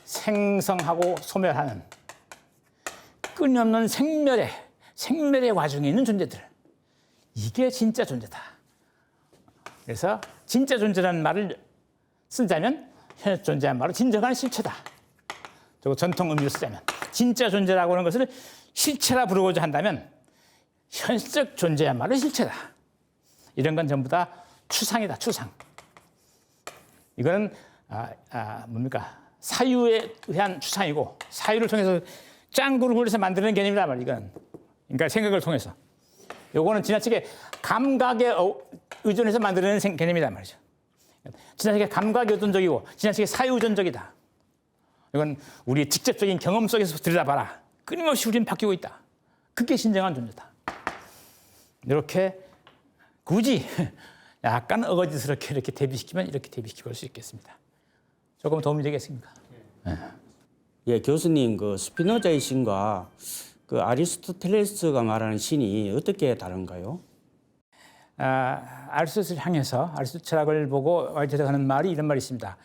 생성하고 소멸하는 끊임없는 생멸의 와중에 있는 존재들. 이게 진짜 존재다. 그래서 진짜 존재라는 말을 쓰자면 현실 존재한 말로 진정한 실체다. 저거 전통 의미로 쓰자면 진짜 존재라고 하는 것을 실체라 부르고자 한다면 현실적 존재야말로 실체다. 이런 건 전부 다 추상이다. 추상. 이거는 뭡니까? 사유에 의한 추상이고 사유를 통해서 짱구를 굴려서 만드는 개념이란 말이에요. 이건. 그러니까 생각을 통해서. 요거는 지나치게 감각에 의존해서 만드는 개념이란 말이죠. 지나치게 감각에 의존적이고 지나치게 사유 의존적이다. 이건 우리의 직접적인 경험 속에서 들여다봐라. 끊임없이 우리는 바뀌고 있다. 그게 진정한 존재다. 이렇게 굳이 약간 어거지스럽게 이렇게 대비시키면 이렇게 대비시킬 수 있겠습니다. 조금 도움이 되겠습니까? 예, 교수님, 그 스피노자의 신과 그 아리스토텔레스가 말하는 신이 어떻게 다른가요? 아리스토텔레스를 향해서 아리스토텔레스 철학을 보고 화이트헤드가 하는 말이 이런 말이 있습니다.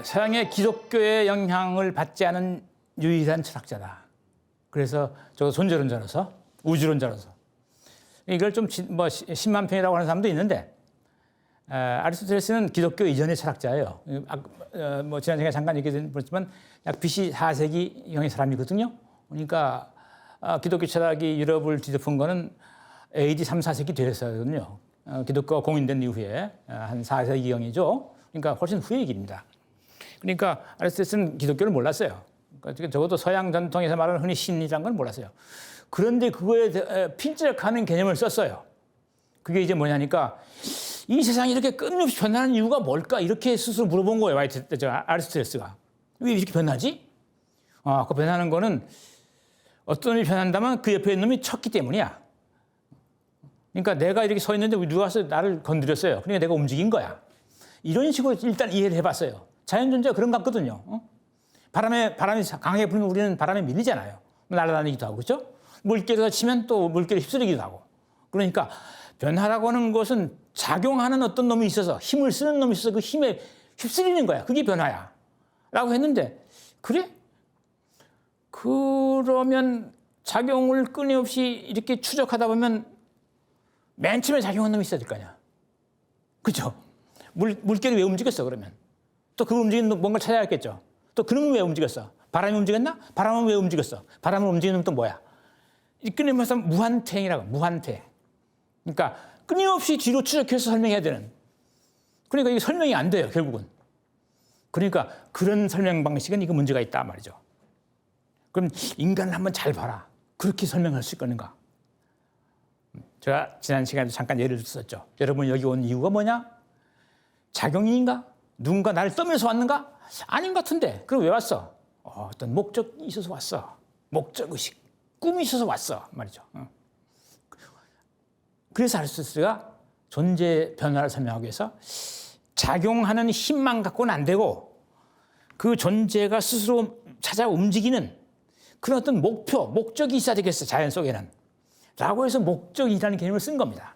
서양의 기독교의 영향을 받지 않은 유일한 철학자다. 그래서 저 존재론자로서 우주론자로서 이걸 좀 심한 편이라고 하는 사람도 있는데 아리스토텔레스는 기독교 이전의 철학자예요. 지난 시간에 잠깐 얘기했지만 약 BC 4세기형의 사람이거든요. 그러니까 기독교 철학이 유럽을 뒤덮은 거는 AD 3, 4세기 되었거든요. 기독교가 공인된 이후에 한 4세기경이죠. 그러니까 훨씬 후의 얘기입니다. 그러니까 아리스토텔레스는 기독교를 몰랐어요. 그러니까 적어도 서양 전통에서 말하는 흔히 신이라는 건 몰랐어요. 그런데 그거에 필적하는 개념을 썼어요. 그게 이제 뭐냐니까 이 세상이 이렇게 끊임없이 변하는 이유가 뭘까? 이렇게 스스로 물어본 거예요. 아리스토텔레스가. 왜 이렇게 변하지? 그 변하는 거는 어떤 놈이 변한다면 그 옆에 있는 놈이 쳤기 때문이야. 그러니까 내가 이렇게 서 있는데 누가 와서 나를 건드렸어요. 그러니까 내가 움직인 거야. 이런 식으로 일단 이해를 해봤어요. 자연 존재가 그런 것 같거든요. 바람이 강하게 불면 우리는 바람에 밀리잖아요. 날아다니기도 하고, 그렇죠? 물결에서 치면 또 물결에 휩쓸리기도 하고. 그러니까 변화라고 하는 것은 작용하는 어떤 놈이 있어서 힘을 쓰는 놈이 있어서 그 힘에 휩쓸리는 거야. 그게 변화야. 라고 했는데 그래? 그러면 작용을 끊임없이 이렇게 추적하다 보면 맨 처음에 작용한 놈이 있어야 될 거 아니야. 그렇죠? 물결이 왜 움직였어 그러면? 또 그 움직이는 뭔가를 찾아야겠죠. 또 그놈은 왜 움직였어? 바람이 움직였나? 바람은 왜 움직였어? 바람을 움직이는 놈은 또 뭐야? 이 끊임없이 무한탱이라고, 무한탱. 그러니까 끊임없이 뒤로 추적해서 설명해야 되는. 그러니까 이게 설명이 안 돼요, 결국은. 그러니까 그런 설명 방식은 이거 문제가 있다 말이죠. 그럼 인간을 한번 잘 봐라. 그렇게 설명할 수 있겠는가? 제가 지난 시간에도 잠깐 예를 들었었죠. 여러분 여기 온 이유가 뭐냐? 작용인가? 누군가 나를 떠밀어서 왔는가? 아닌 것 같은데. 그럼 왜 왔어? 어떤 목적이 있어서 왔어. 목적의식. 꿈이 있어서 왔어. 말이죠. 그래서 아리스토텔레스가 존재 변화를 설명하기 위해서 작용하는 힘만 갖고는 안 되고 그 존재가 스스로 찾아 움직이는 그런 어떤 목적이 있어야 되겠어. 자연 속에는. 라고 해서 목적이라는 개념을 쓴 겁니다.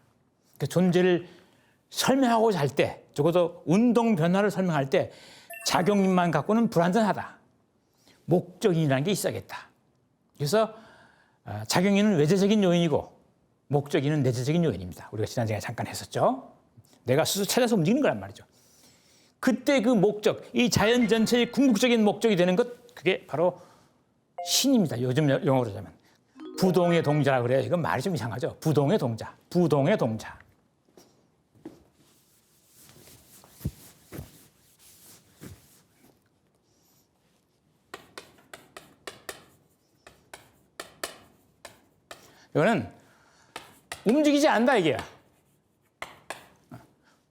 그 존재를 설명하고자 할 때, 적어도 운동 변화를 설명할 때 작용만 갖고는 불완전하다. 목적이라는 게 있어야겠다. 그래서 작용인은 외재적인 요인이고 목적인은 내재적인 요인입니다. 우리가 지난 시간에 잠깐 했었죠. 내가 스스로 찾아서 움직이는 거란 말이죠. 그때 그 목적, 이 자연 전체의 궁극적인 목적이 되는 것, 그게 바로 신입니다. 요즘 영어로 하자면. 부동의 동자라고 그래요. 이건 말이 좀 이상하죠. 부동의 동자. 부동의 동자. 이거는 움직이지 않는다 이게야.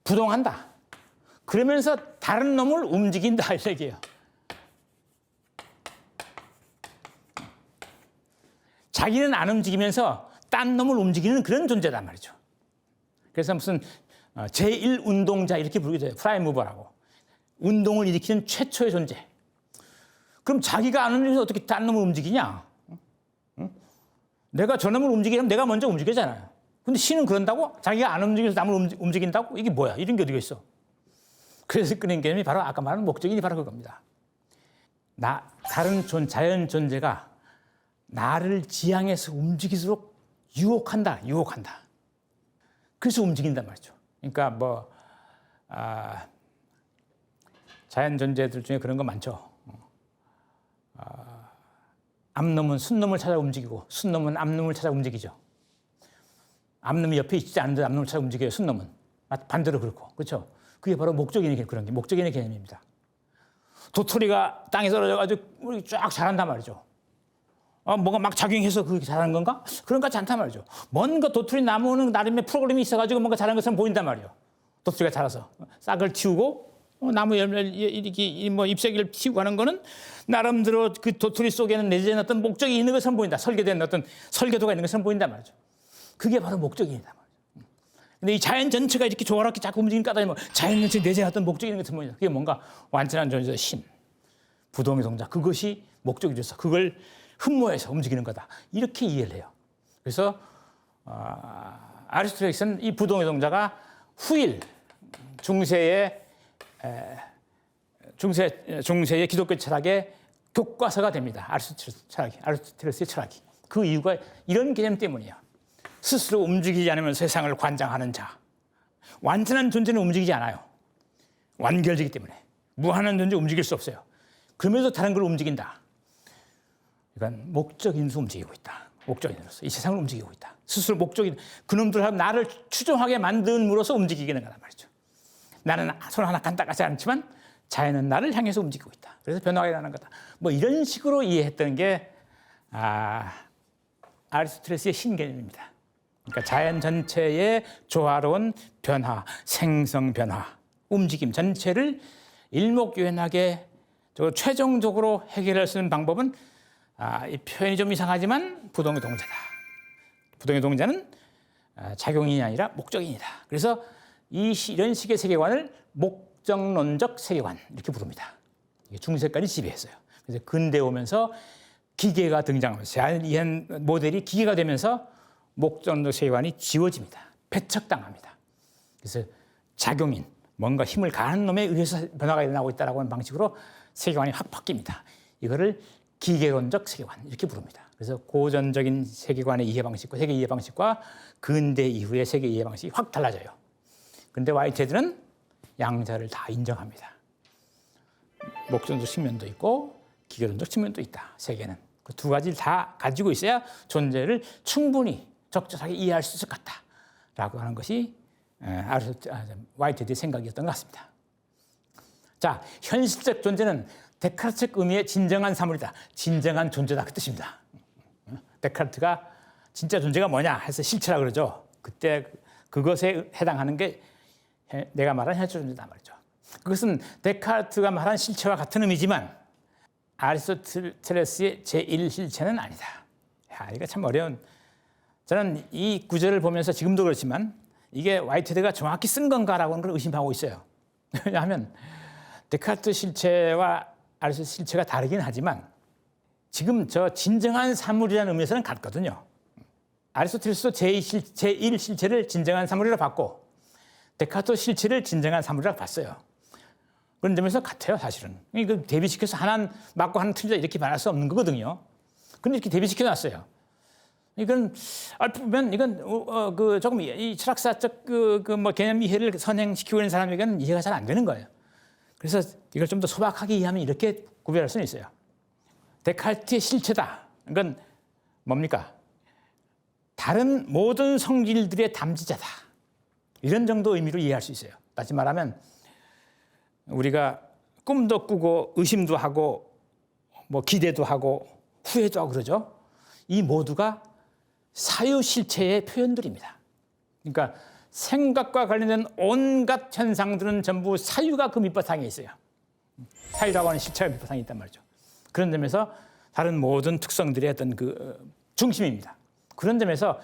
부동한다. 그러면서 다른 놈을 움직인다 이 얘기예요. 자기는 안 움직이면서 딴 놈을 움직이는 그런 존재란 말이죠. 그래서 무슨 제1운동자 이렇게 부르기도 해요. 프라임 무버라고. 운동을 일으키는 최초의 존재. 그럼 자기가 안 움직여서 어떻게 딴 놈을 움직이냐? 내가 저놈을 움직이려면 내가 먼저 움직이잖아요. 근데 신은 그런다고? 자기가 안 움직여서 남을 움직인다고? 이게 뭐야? 이런 게 어디가 있어? 그래서 끄는 개념이 바로 아까 말한 목적이 바로 그겁니다. 다른 자연 존재가 나를 지향해서 움직일수록 유혹한다. 그래서 움직인단 말이죠. 그러니까 자연 존재들 중에 그런 거 많죠. 암놈은 순놈을 찾아 움직이고 순놈은 암놈을 찾아 움직이죠. 암놈이 옆에 있지 않은데 암놈을 찾아 움직여요. 순놈은 반대로 그렇고, 그렇죠? 그게 바로 목적인의 그런 게 목적인의 개념입니다. 도토리가 땅에 떨어져가지고 쫙 자란단 말이죠. 뭐가 막 작용해서 그렇게 자라는 건가? 그런 것 같지 않단 말이죠. 뭔가 도토리 나무는 나름의 프로그램이 있어가지고 뭔가 자라는 것처럼 보인단 말이에요. 도토리가 자라서 싹을 틔우고 나무 열매 이렇게 잎새기를 틔우고 하는 거는 나름대로 그 도토리 속에는 내재된 어떤 목적이 있는 것처럼 보인다. 설계된 어떤 설계도가 있는 것처럼 보인단 말이죠. 그게 바로 목적이란 말이죠. 근데 이 자연 전체가 이렇게 조화롭게 자꾸 움직이는 까다니 자연 전체에 내재된 어떤 목적이 있는 것처럼 보인다. 그게 뭔가 완전한 존재 신, 부동의 동자. 그것이 목적이 돼서 그걸 흠모해서 움직이는 거다. 이렇게 이해를 해요. 그래서 아리스토텔레스는 이 부동의 동자가 후일 중세의 기독교 철학의 교과서가 됩니다. 아리스토텔레스의 철학이. 그 이유가 이런 개념 때문이에요. 스스로 움직이지 않으면 세상을 관장하는 자. 완전한 존재는 움직이지 않아요. 완결이기 때문에. 무한한 존재 움직일 수 없어요. 그러면서 다른 걸 움직인다. 이건 목적인수 움직이고 있다. 목적인으로서 이 세상을 움직이고 있다. 스스로 목적인 그놈들하고 나를 추종하게 만듦으로써 움직이게 된 거란 말이죠. 나는 손 하나 간단하지 않지만 자연은 나를 향해서 움직이고 있다. 그래서 변화가 일어나는 거다. 뭐 이런 식으로 이해했던 게 아리스토텔레스의 신개념입니다. 그러니까 자연 전체의 조화로운 변화, 생성 변화, 움직임 전체를 일목요연하게 최종적으로 해결할 수 있는 방법은 이 표현이 좀 이상하지만 부동의 동자다. 부동의 동자는 작용인이 아니라 목적인이다. 그래서 이런 식의 세계관을 목적론적 세계관 이렇게 부릅니다. 중세까지 지배했어요. 그래서 근대 오면서 기계가 등장하면서 자연을 이해한 모델이 기계가 되면서 목적론적 세계관이 지워집니다. 배척당합니다. 그래서 작용인, 뭔가 힘을 가하는 놈에 의해서 변화가 일어나고 있다고 하는 방식으로 세계관이 확 바뀝니다. 이거를 기계론적 세계관 이렇게 부릅니다. 그래서 고전적인 세계관의 이해 방식과 세계 이해 방식과 근대 이후의 세계 이해 방식이 확 달라져요. 그런데 화이트헤드는 양자를 다 인정합니다. 목적론적 측면도 있고 기계론적 측면도 있다. 세계는 그 두 가지를 다 가지고 있어야 존재를 충분히 적절하게 이해할 수 있을 것 같다라고 하는 것이 화이트헤드의 생각이었던 것 같습니다. 자, 현실적 존재는 데카르트적 의미의 진정한 사물이다. 진정한 존재다 그 뜻입니다. 데카르트가 진짜 존재가 뭐냐 해서 실체라 그러죠. 그때 그것에 해당하는 게 내가 말한 현실 존재다 말이죠. 그것은 데카르트가 말한 실체와 같은 의미지만 아리스토텔레스의 제1실체는 아니다. 이거 참 어려운. 저는 이 구절을 보면서 지금도 그렇지만 이게 화이트헤드가 정확히 쓴 건가라고 하는 걸 의심하고 있어요. 왜냐하면 데카르트 실체와 아리스토텔레스 실체가 다르긴 하지만 지금 저 진정한 사물이라는 의미에서는 같거든요. 아리스토텔레스도 제1 실체를 진정한 사물이라고 봤고 데카르트 실체를 진정한 사물이라고 봤어요. 그런 점에서 같아요, 사실은. 이거 대비시켜서 하나는 맞고 하나는 틀리다 이렇게 말할 수 없는 거거든요. 그런데 이렇게 대비시켜 놨어요. 이건 얼핏 보면 이건 조금 이 철학사적 뭐 개념 이해를 선행시키고 있는 사람에게는 이해가 잘 안 되는 거예요. 그래서 이걸 좀 더 소박하게 이해하면 이렇게 구별할 수는 있어요. 데카르트의 실체다. 이건 뭡니까? 다른 모든 성질들의 담지자다. 이런 정도 의미로 이해할 수 있어요. 다시 말하면 우리가 꿈도 꾸고 의심도 하고 뭐 기대도 하고 후회도 하고 그러죠. 이 모두가 사유실체의 표현들입니다. 그러니까 생각과 관련된 온갖 현상들은 전부 사유가 그 밑바탕에 있어요. 사유라고 하는 실체가 밑바탕에 있단 말이죠. 그런 점에서 다른 모든 특성들의 어떤 그 중심입니다. 그런 점에서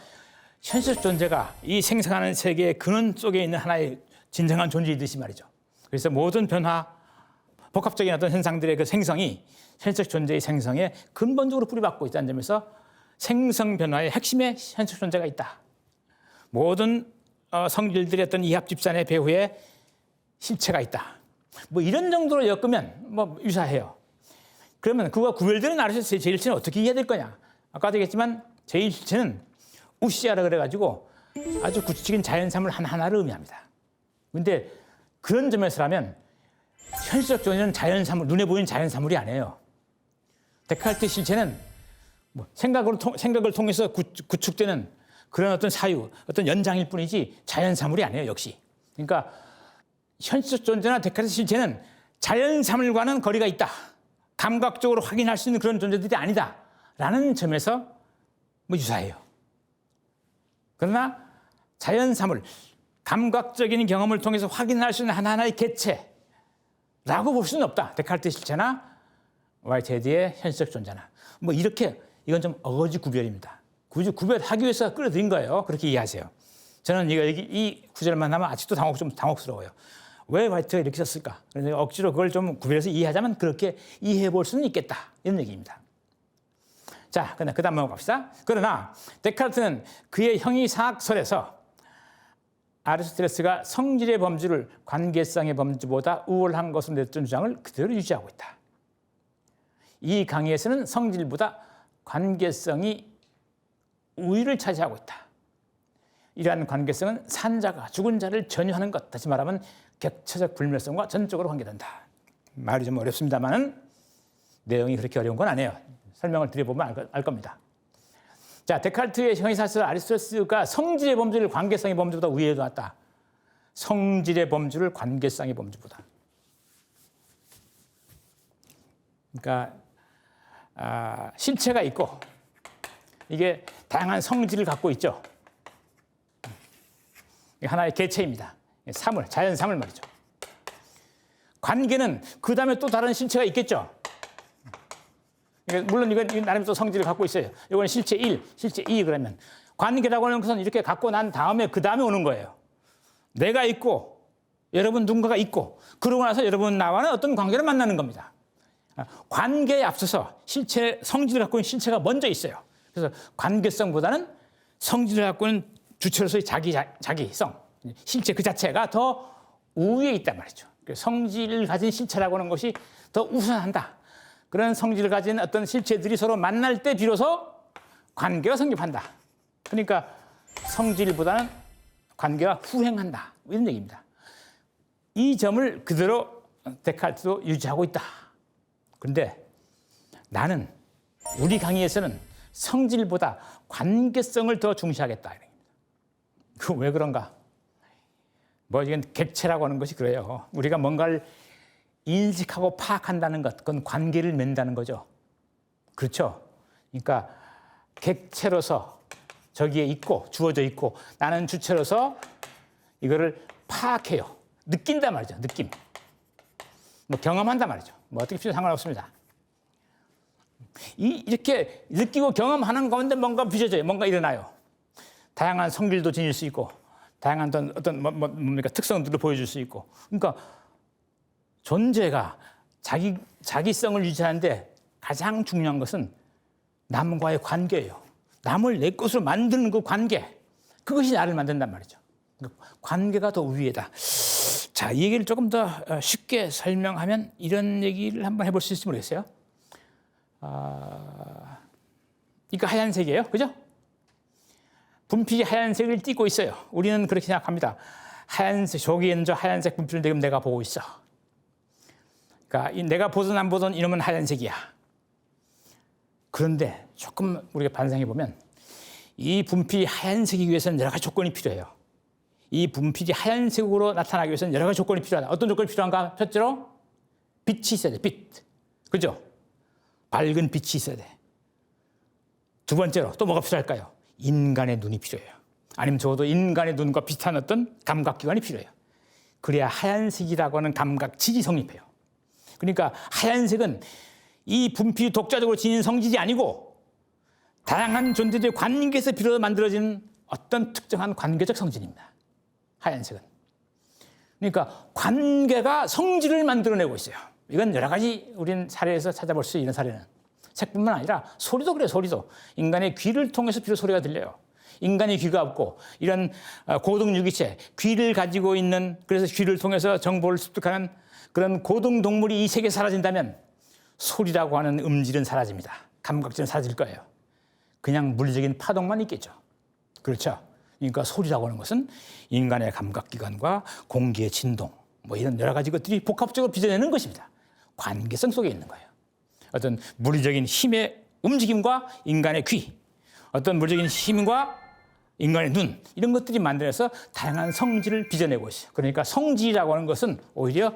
현실적 존재가 이 생성하는 세계의 근원 속에 있는 하나의 진정한 존재이듯이 말이죠. 그래서 모든 변화, 복합적인 어떤 현상들의 그 생성이 현실적 존재의 생성에 근본적으로 뿌리박고 있다는 점에서 생성 변화의 핵심에 현실적 존재가 있다. 모든 성질들의 어떤 이합집산의 배후에 실체가 있다. 뭐 이런 정도로 엮으면 뭐 유사해요. 그러면 그와 구별되는 아리스토텔레스의 제1실체는 어떻게 이해해야 될 거냐? 아까도 얘기했지만 제1실체는 우시아라 그래가지고 아주 구체적인 자연사물 하나하나를 의미합니다. 그런데 그런 점에서라면 현실적 존재는 자연사물, 눈에 보이는 자연사물이 아니에요. 데카르트 실체는 뭐 생각을 통해서 구축되는 그런 어떤 사유, 어떤 연장일 뿐이지 자연사물이 아니에요, 역시. 그러니까 현실적 존재나 데카르트 실체는 자연사물과는 거리가 있다. 감각적으로 확인할 수 있는 그런 존재들이 아니다. 라는 점에서 뭐 유사해요. 그러나 자연사물, 감각적인 경험을 통해서 확인할 수 있는 하나하나의 개체라고 볼 수는 없다. 데카르트 실체나 화이트헤드의 현실적 존재나. 뭐 이렇게 이건 좀 어거지 구별입니다. 굳이 구별하기 위해서 끌어들인 거예요. 그렇게 이해하세요. 저는 이 구절만 하면 아직도 좀 당혹스러워요. 왜 화이트가 이렇게 썼을까? 그래서 억지로 그걸 좀 구별해서 이해하자면 그렇게 이해해 볼 수는 있겠다. 이런 얘기입니다. 자, 그 다음 넘어갑시다. 그러나 데카르트는 그의 형이사학설에서 아리스토텔레스가 성질의 범주를 관계성의 범주보다 우월한 것으로 냈던 주장을 그대로 유지하고 있다. 이 강의에서는 성질보다 관계성이 우위를 차지하고 있다. 이러한 관계성은 산 자가 죽은 자를 전유하는 것, 다시 말하면 객체적 불멸성과 전적으로 관계된다. 말이 좀 어렵습니다만 내용이 그렇게 어려운 건 아니에요. 설명을 드려보면 알 겁니다. 자, 데카르트의 형이사슬 아리스토텔레스가 성질의 범주를 관계성의 범주보다 위에 놨다. 성질의 범주를 관계성의 범주보다. 그러니까 실체가 있고 이게 다양한 성질을 갖고 있죠. 이게 하나의 개체입니다. 사물, 자연 사물 말이죠. 관계는 그 다음에 또 다른 실체가 있겠죠. 물론 이건 나름의 또 성질을 갖고 있어요. 이건 실체 1, 실체 2 그러면 관계라고 하는 것은 이렇게 갖고 난 다음에 그 다음에 오는 거예요. 내가 있고 여러분 누군가가 있고 그러고 나서 여러분 나와는 어떤 관계를 만나는 겁니다. 관계에 앞서서 실체, 성질을 갖고 있는 실체가 먼저 있어요. 그래서 관계성보다는 성질을 갖고 있는 주체로서의 자기성, 실체 그 자체가 더 우위에 있단 말이죠. 성질을 가진 실체라고 하는 것이 더 우선한다. 그런 성질을 가진 어떤 실체들이 서로 만날 때 비로소 관계가 성립한다. 그러니까 성질보다는 관계가 후행한다. 이런 얘기입니다. 이 점을 그대로 데카르트도 유지하고 있다. 그런데 나는 우리 강의에서는 성질보다 관계성을 더 중시하겠다. 그 왜 그런가? 뭐 이건 객체라고 하는 것이 그래요. 우리가 뭔가를 인식하고 파악한다는 것, 그건 관계를 맺는다는 거죠. 그렇죠? 그러니까 객체로서 저기에 있고 주어져 있고 나는 주체로서 이거를 파악해요. 느낀단 말이죠. 느낌. 뭐 경험한단 말이죠. 뭐 어떻게 필요 상관없습니다. 이렇게 느끼고 경험하는 가운데 뭔가 빚어져요. 뭔가 일어나요. 다양한 성질도 지닐 수 있고 다양한 어떤 뭡니까 특성들을 보여줄 수 있고. 그러니까 존재가 자기성을 유지하는데 가장 중요한 것은 남과의 관계예요. 남을 내 것으로 만드는 그 관계. 그것이 나를 만든단 말이죠. 관계가 더 우위에다. 자, 이 얘기를 조금 더 쉽게 설명하면 이런 얘기를 한번 해볼 수 있을지 모르겠어요. 이거 하얀색이에요. 그죠? 분필이 하얀색을 띠고 있어요. 우리는 그렇게 생각합니다. 하얀색, 저기에 있는 저 하얀색 분필을 지금 내가 보고 있어. 그러니까 내가 보든 안 보든 이놈은 하얀색이야. 그런데 조금 우리가 반성해 보면 이 분필이 하얀색이기 위해서는 여러 가지 조건이 필요해요. 이 분필이 하얀색으로 나타나기 위해서는 여러 가지 조건이 필요하다. 어떤 조건이 필요한가? 첫째로 빛이 있어야 돼. 빛. 그죠? 밝은 빛이 있어야 돼. 두 번째로 또 뭐가 필요할까요? 인간의 눈이 필요해요. 아니면 적어도 인간의 눈과 비슷한 어떤 감각기관이 필요해요. 그래야 하얀색이라고 하는 감각질이 성립해요. 그러니까 하얀색은 이 분필이 독자적으로 지닌 성질이 아니고 다양한 존재들의 관계에서 비로소 만들어지는 어떤 특정한 관계적 성질입니다. 하얀색은. 그러니까 관계가 성질을 만들어내고 있어요. 이건 여러 가지 우리는 사례에서 찾아볼 수 있는 사례는. 색뿐만 아니라 소리도 그래요. 소리도. 인간의 귀를 통해서 비로소 소리가 들려요. 인간의 귀가 없고 이런 고등유기체, 귀를 가지고 있는, 그래서 귀를 통해서 정보를 습득하는 그런 고등동물이 이 세계에 사라진다면 소리라고 하는 음질은 사라집니다. 감각질은 사라질 거예요. 그냥 물리적인 파동만 있겠죠. 그렇죠? 그러니까 소리라고 하는 것은 인간의 감각기관과 공기의 진동, 뭐 이런 여러 가지 것들이 복합적으로 빚어내는 것입니다. 관계성 속에 있는 거예요. 어떤 물리적인 힘의 움직임과 인간의 귀, 어떤 물리적인 힘과 인간의 눈, 이런 것들이 만들어서 다양한 성질을 빚어내고 있어요. 그러니까 성질이라고 하는 것은 오히려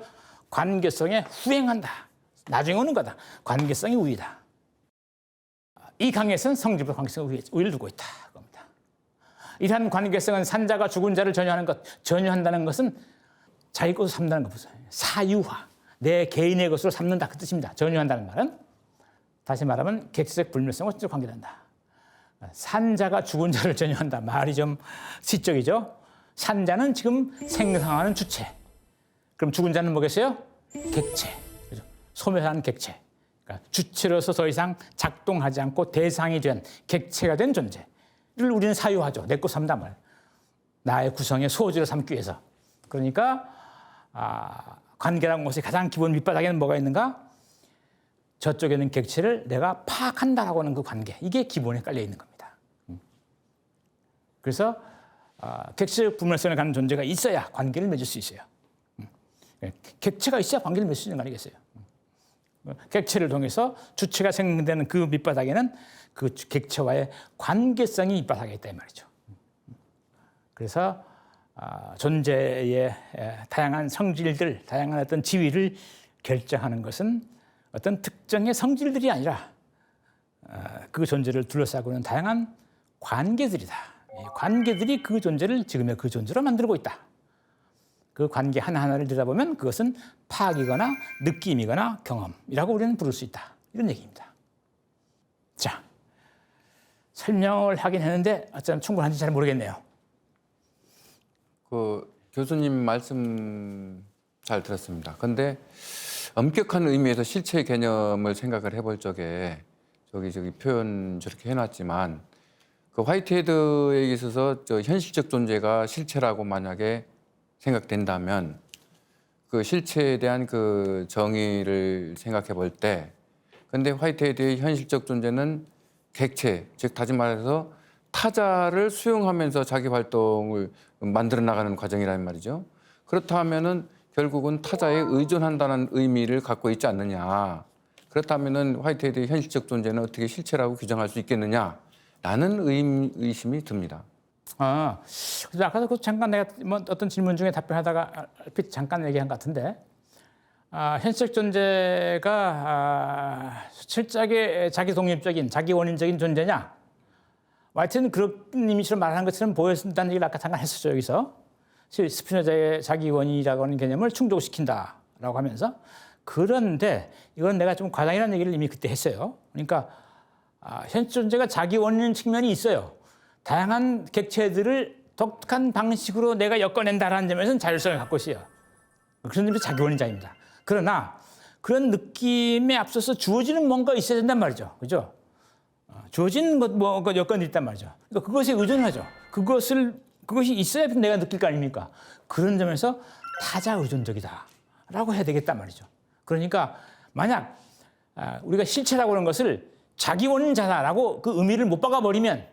관계성에 후행한다. 나중에 오는 거다. 관계성이 우위다. 이 강에서는 성질보다 관계성의 우위를 두고 있다. 겁니다. 이러한 관계성은 산자가 죽은 자를 전유한다는 것은 자기 것으로 삼는다는 것보다 사유화, 내 개인의 것으로 삼는다. 그 뜻입니다. 전유한다는 말은 다시 말하면 객체적 불멸성과 직접 관계된다. 산자가 죽은 자를 전유한다. 말이 좀 시적이죠. 산자는 지금 생성하는 주체. 그럼 죽은 자는 뭐겠어요? 객체. 그죠? 소멸하는 객체. 그러니까 주체로서 더 이상 작동하지 않고 대상이 된 객체가 된 존재를 우리는 사유하죠. 내 것 삼다 말. 나의 구성의 소지로 삼기 위해서. 그러니까 관계라는 것의 가장 기본 밑바닥에는 뭐가 있는가? 저쪽에 있는 객체를 내가 파악한다라고 하는 그 관계. 이게 기본에 깔려 있는 겁니다. 그래서 객체적 불멸성을 가는 존재가 있어야 관계를 맺을 수 있어요. 객체가 있어야 관계를 맺을 수 있는 거 아니겠어요? 객체를 통해서 주체가 생성되는 그 밑바닥에는 그 객체와의 관계성이 입발하게 있다 이 말이죠. 그래서 존재의 다양한 성질들, 다양한 어떤 지위를 결정하는 것은 어떤 특정의 성질들이 아니라 그 존재를 둘러싸고 있는 다양한 관계들이다. 이 관계들이 그 존재를 지금의 그 존재로 만들고 있다. 그 관계 하나하나를 들여다보면 그것은 파악이거나 느낌이거나 경험이라고 우리는 부를 수 있다. 이런 얘기입니다. 자, 설명을 하긴 했는데 어쩌면 충분한지 잘 모르겠네요. 그 교수님 말씀 잘 들었습니다. 근데 엄격한 의미에서 실체 개념을 생각을 해볼 적에 저기 표현 저렇게 해놨지만 그 화이트헤드에 있어서 저 현실적 존재가 실체라고 만약에 생각된다면 그 실체에 대한 그 정의를 생각해 볼 때 근데 화이트헤드의 현실적 존재는 객체, 즉 다시 말해서 타자를 수용하면서 자기 활동을 만들어 나가는 과정이라는 말이죠. 그렇다면은 결국은 타자에 의존한다는 의미를 갖고 있지 않느냐. 그렇다면은 화이트헤드의 현실적 존재는 어떻게 실체라고 규정할 수 있겠느냐라는 의심이 듭니다. 그래서 아까도 그 잠깐 내가 뭐 어떤 질문 중에 답변하다가 얼핏 잠깐 얘기한 것 같은데, 현실적 존재가 실제하게 자기 독립적인, 자기 원인적인 존재냐? 하여튼 그런 의미처럼 말하는 것처럼 보였다는 얘기를 아까 잠깐 했었죠, 여기서. 스피노자의 자기 원인이라고 하는 개념을 충족시킨다라고 하면서. 그런데 이건 내가 좀 과장이라는 얘기를 이미 그때 했어요. 그러니까 현실 존재가 자기 원인 측면이 있어요. 다양한 객체들을 독특한 방식으로 내가 엮어낸다라는 점에서는 자율성을 갖고 있어요. 그런 점에서 자기 원인자입니다. 그러나 그런 느낌에 앞서서 주어지는 뭔가 있어야 된단 말이죠. 그죠? 주어진 뭐 여건이 있단 말이죠. 그러니까 그것에 의존하죠. 그것이 있어야 내가 느낄 거 아닙니까? 그런 점에서 타자 의존적이다라고 해야 되겠단 말이죠. 그러니까 만약 우리가 실체라고 하는 것을 자기 원인자다라고 그 의미를 못 박아버리면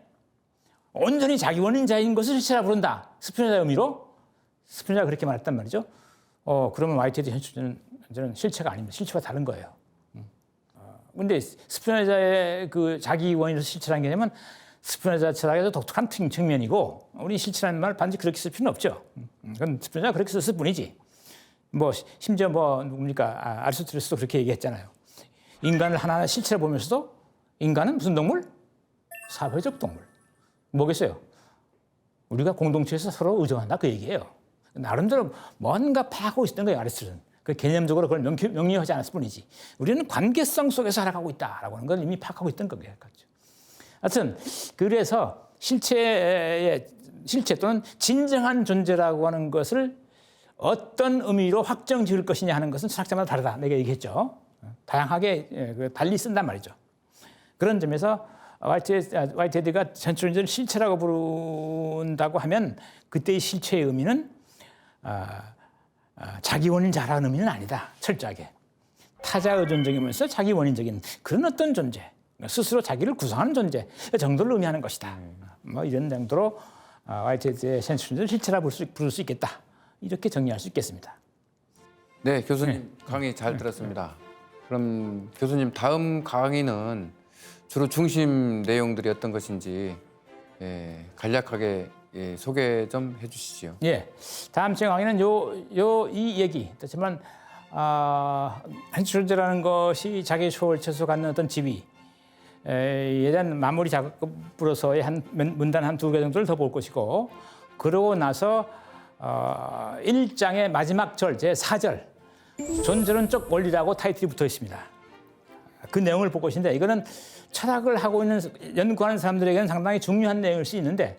온전히 자기 원인자인 것을 실체라 부른다. 스피노자의 의미로 스피노자가 그렇게 말했단 말이죠. 그러면 화이트헤드 현실은 실체가 아닙니다. 실체와 다른 거예요. 근데 스피노자의 그 자기 원인으로 실체라는 개념은 스피노자 철학에서 독특한 측면이고 우리 실체라는 말 반드시 그렇게 쓸 필요는 없죠. 그건 스피노자가 그렇게 썼을 뿐이지. 뭐 심지어 뭐 누굽니까 아리스토텔레스도 그렇게 얘기했잖아요. 인간을 하나하나 실체로 보면서도 인간은 무슨 동물? 사회적 동물. 뭐겠어요? 우리가 공동체에서 서로 의존한다 그 얘기예요. 나름대로 뭔가 파악하고 있었던 거예요, 아리스토텔레스는. 그 개념적으로 그걸 명료하지 않았을 뿐이지. 우리는 관계성 속에서 살아가고 있다라고 하는 걸 이미 파악하고 있던 거예요. 하여튼 그래서 실체 또는 진정한 존재라고 하는 것을 어떤 의미로 확정 지을 것이냐 하는 것은 철학자마다 다르다. 내가 얘기했죠. 다양하게 달리 쓴단 말이죠. 그런 점에서 화이트헤드가 현실존재를 실체라고 부른다고 하면 그때의 실체의 의미는 자기 원인자라는 의미는 아니다. 철저하게. 타자 의존적이면서 자기 원인적인 그런 어떤 존재. 스스로 자기를 구성하는 존재 정도를 의미하는 것이다. 뭐 이런 정도로 화이트헤드의 현실존재를 실체라 부를 수 있겠다. 이렇게 정리할 수 있겠습니다. 네, 교수님 강의 잘 들었습니다. 그럼 교수님 다음 강의는 주로 중심 내용들이 어떤 것인지 간략하게 소개 좀 해주시죠. 예, 다음 주 강의는 이 얘기. 하지만 현실존재라는 것이 자기 초월체에서 갖는 어떤 지위에 대한 마무리 작업으로서의 문단 한 2개 정도를 더 볼 것이고, 그러고 나서 1장의 마지막 절, 제4절 존재론적 원리라고 타이틀이 붙어 있습니다. 그 내용을 볼 것인데 이거는 철학을 하고 있는 연구하는 사람들에게는 상당히 중요한 내용일 수 있는데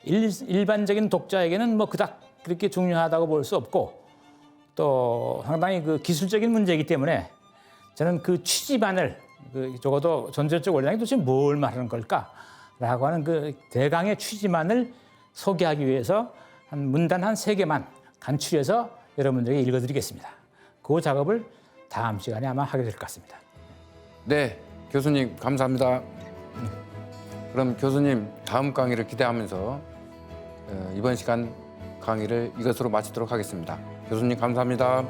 일반적인 독자에게는 뭐 그닥 그렇게 중요하다고 볼 수 없고 또 상당히 그 기술적인 문제이기 때문에 저는 그 취지만을 적어도 존재적 원리라는 게 도대체 뭘 말하는 걸까라고 하는 그 대강의 취지만을 소개하기 위해서 한 문단 한 3개만 간추려서 여러분들에게 읽어드리겠습니다. 그 작업을 다음 시간에 아마 하게 될 것 같습니다. 네, 교수님 감사합니다. 그럼 교수님 다음 강의를 기대하면서 이번 시간 강의를 이것으로 마치도록 하겠습니다. 교수님 감사합니다.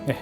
네.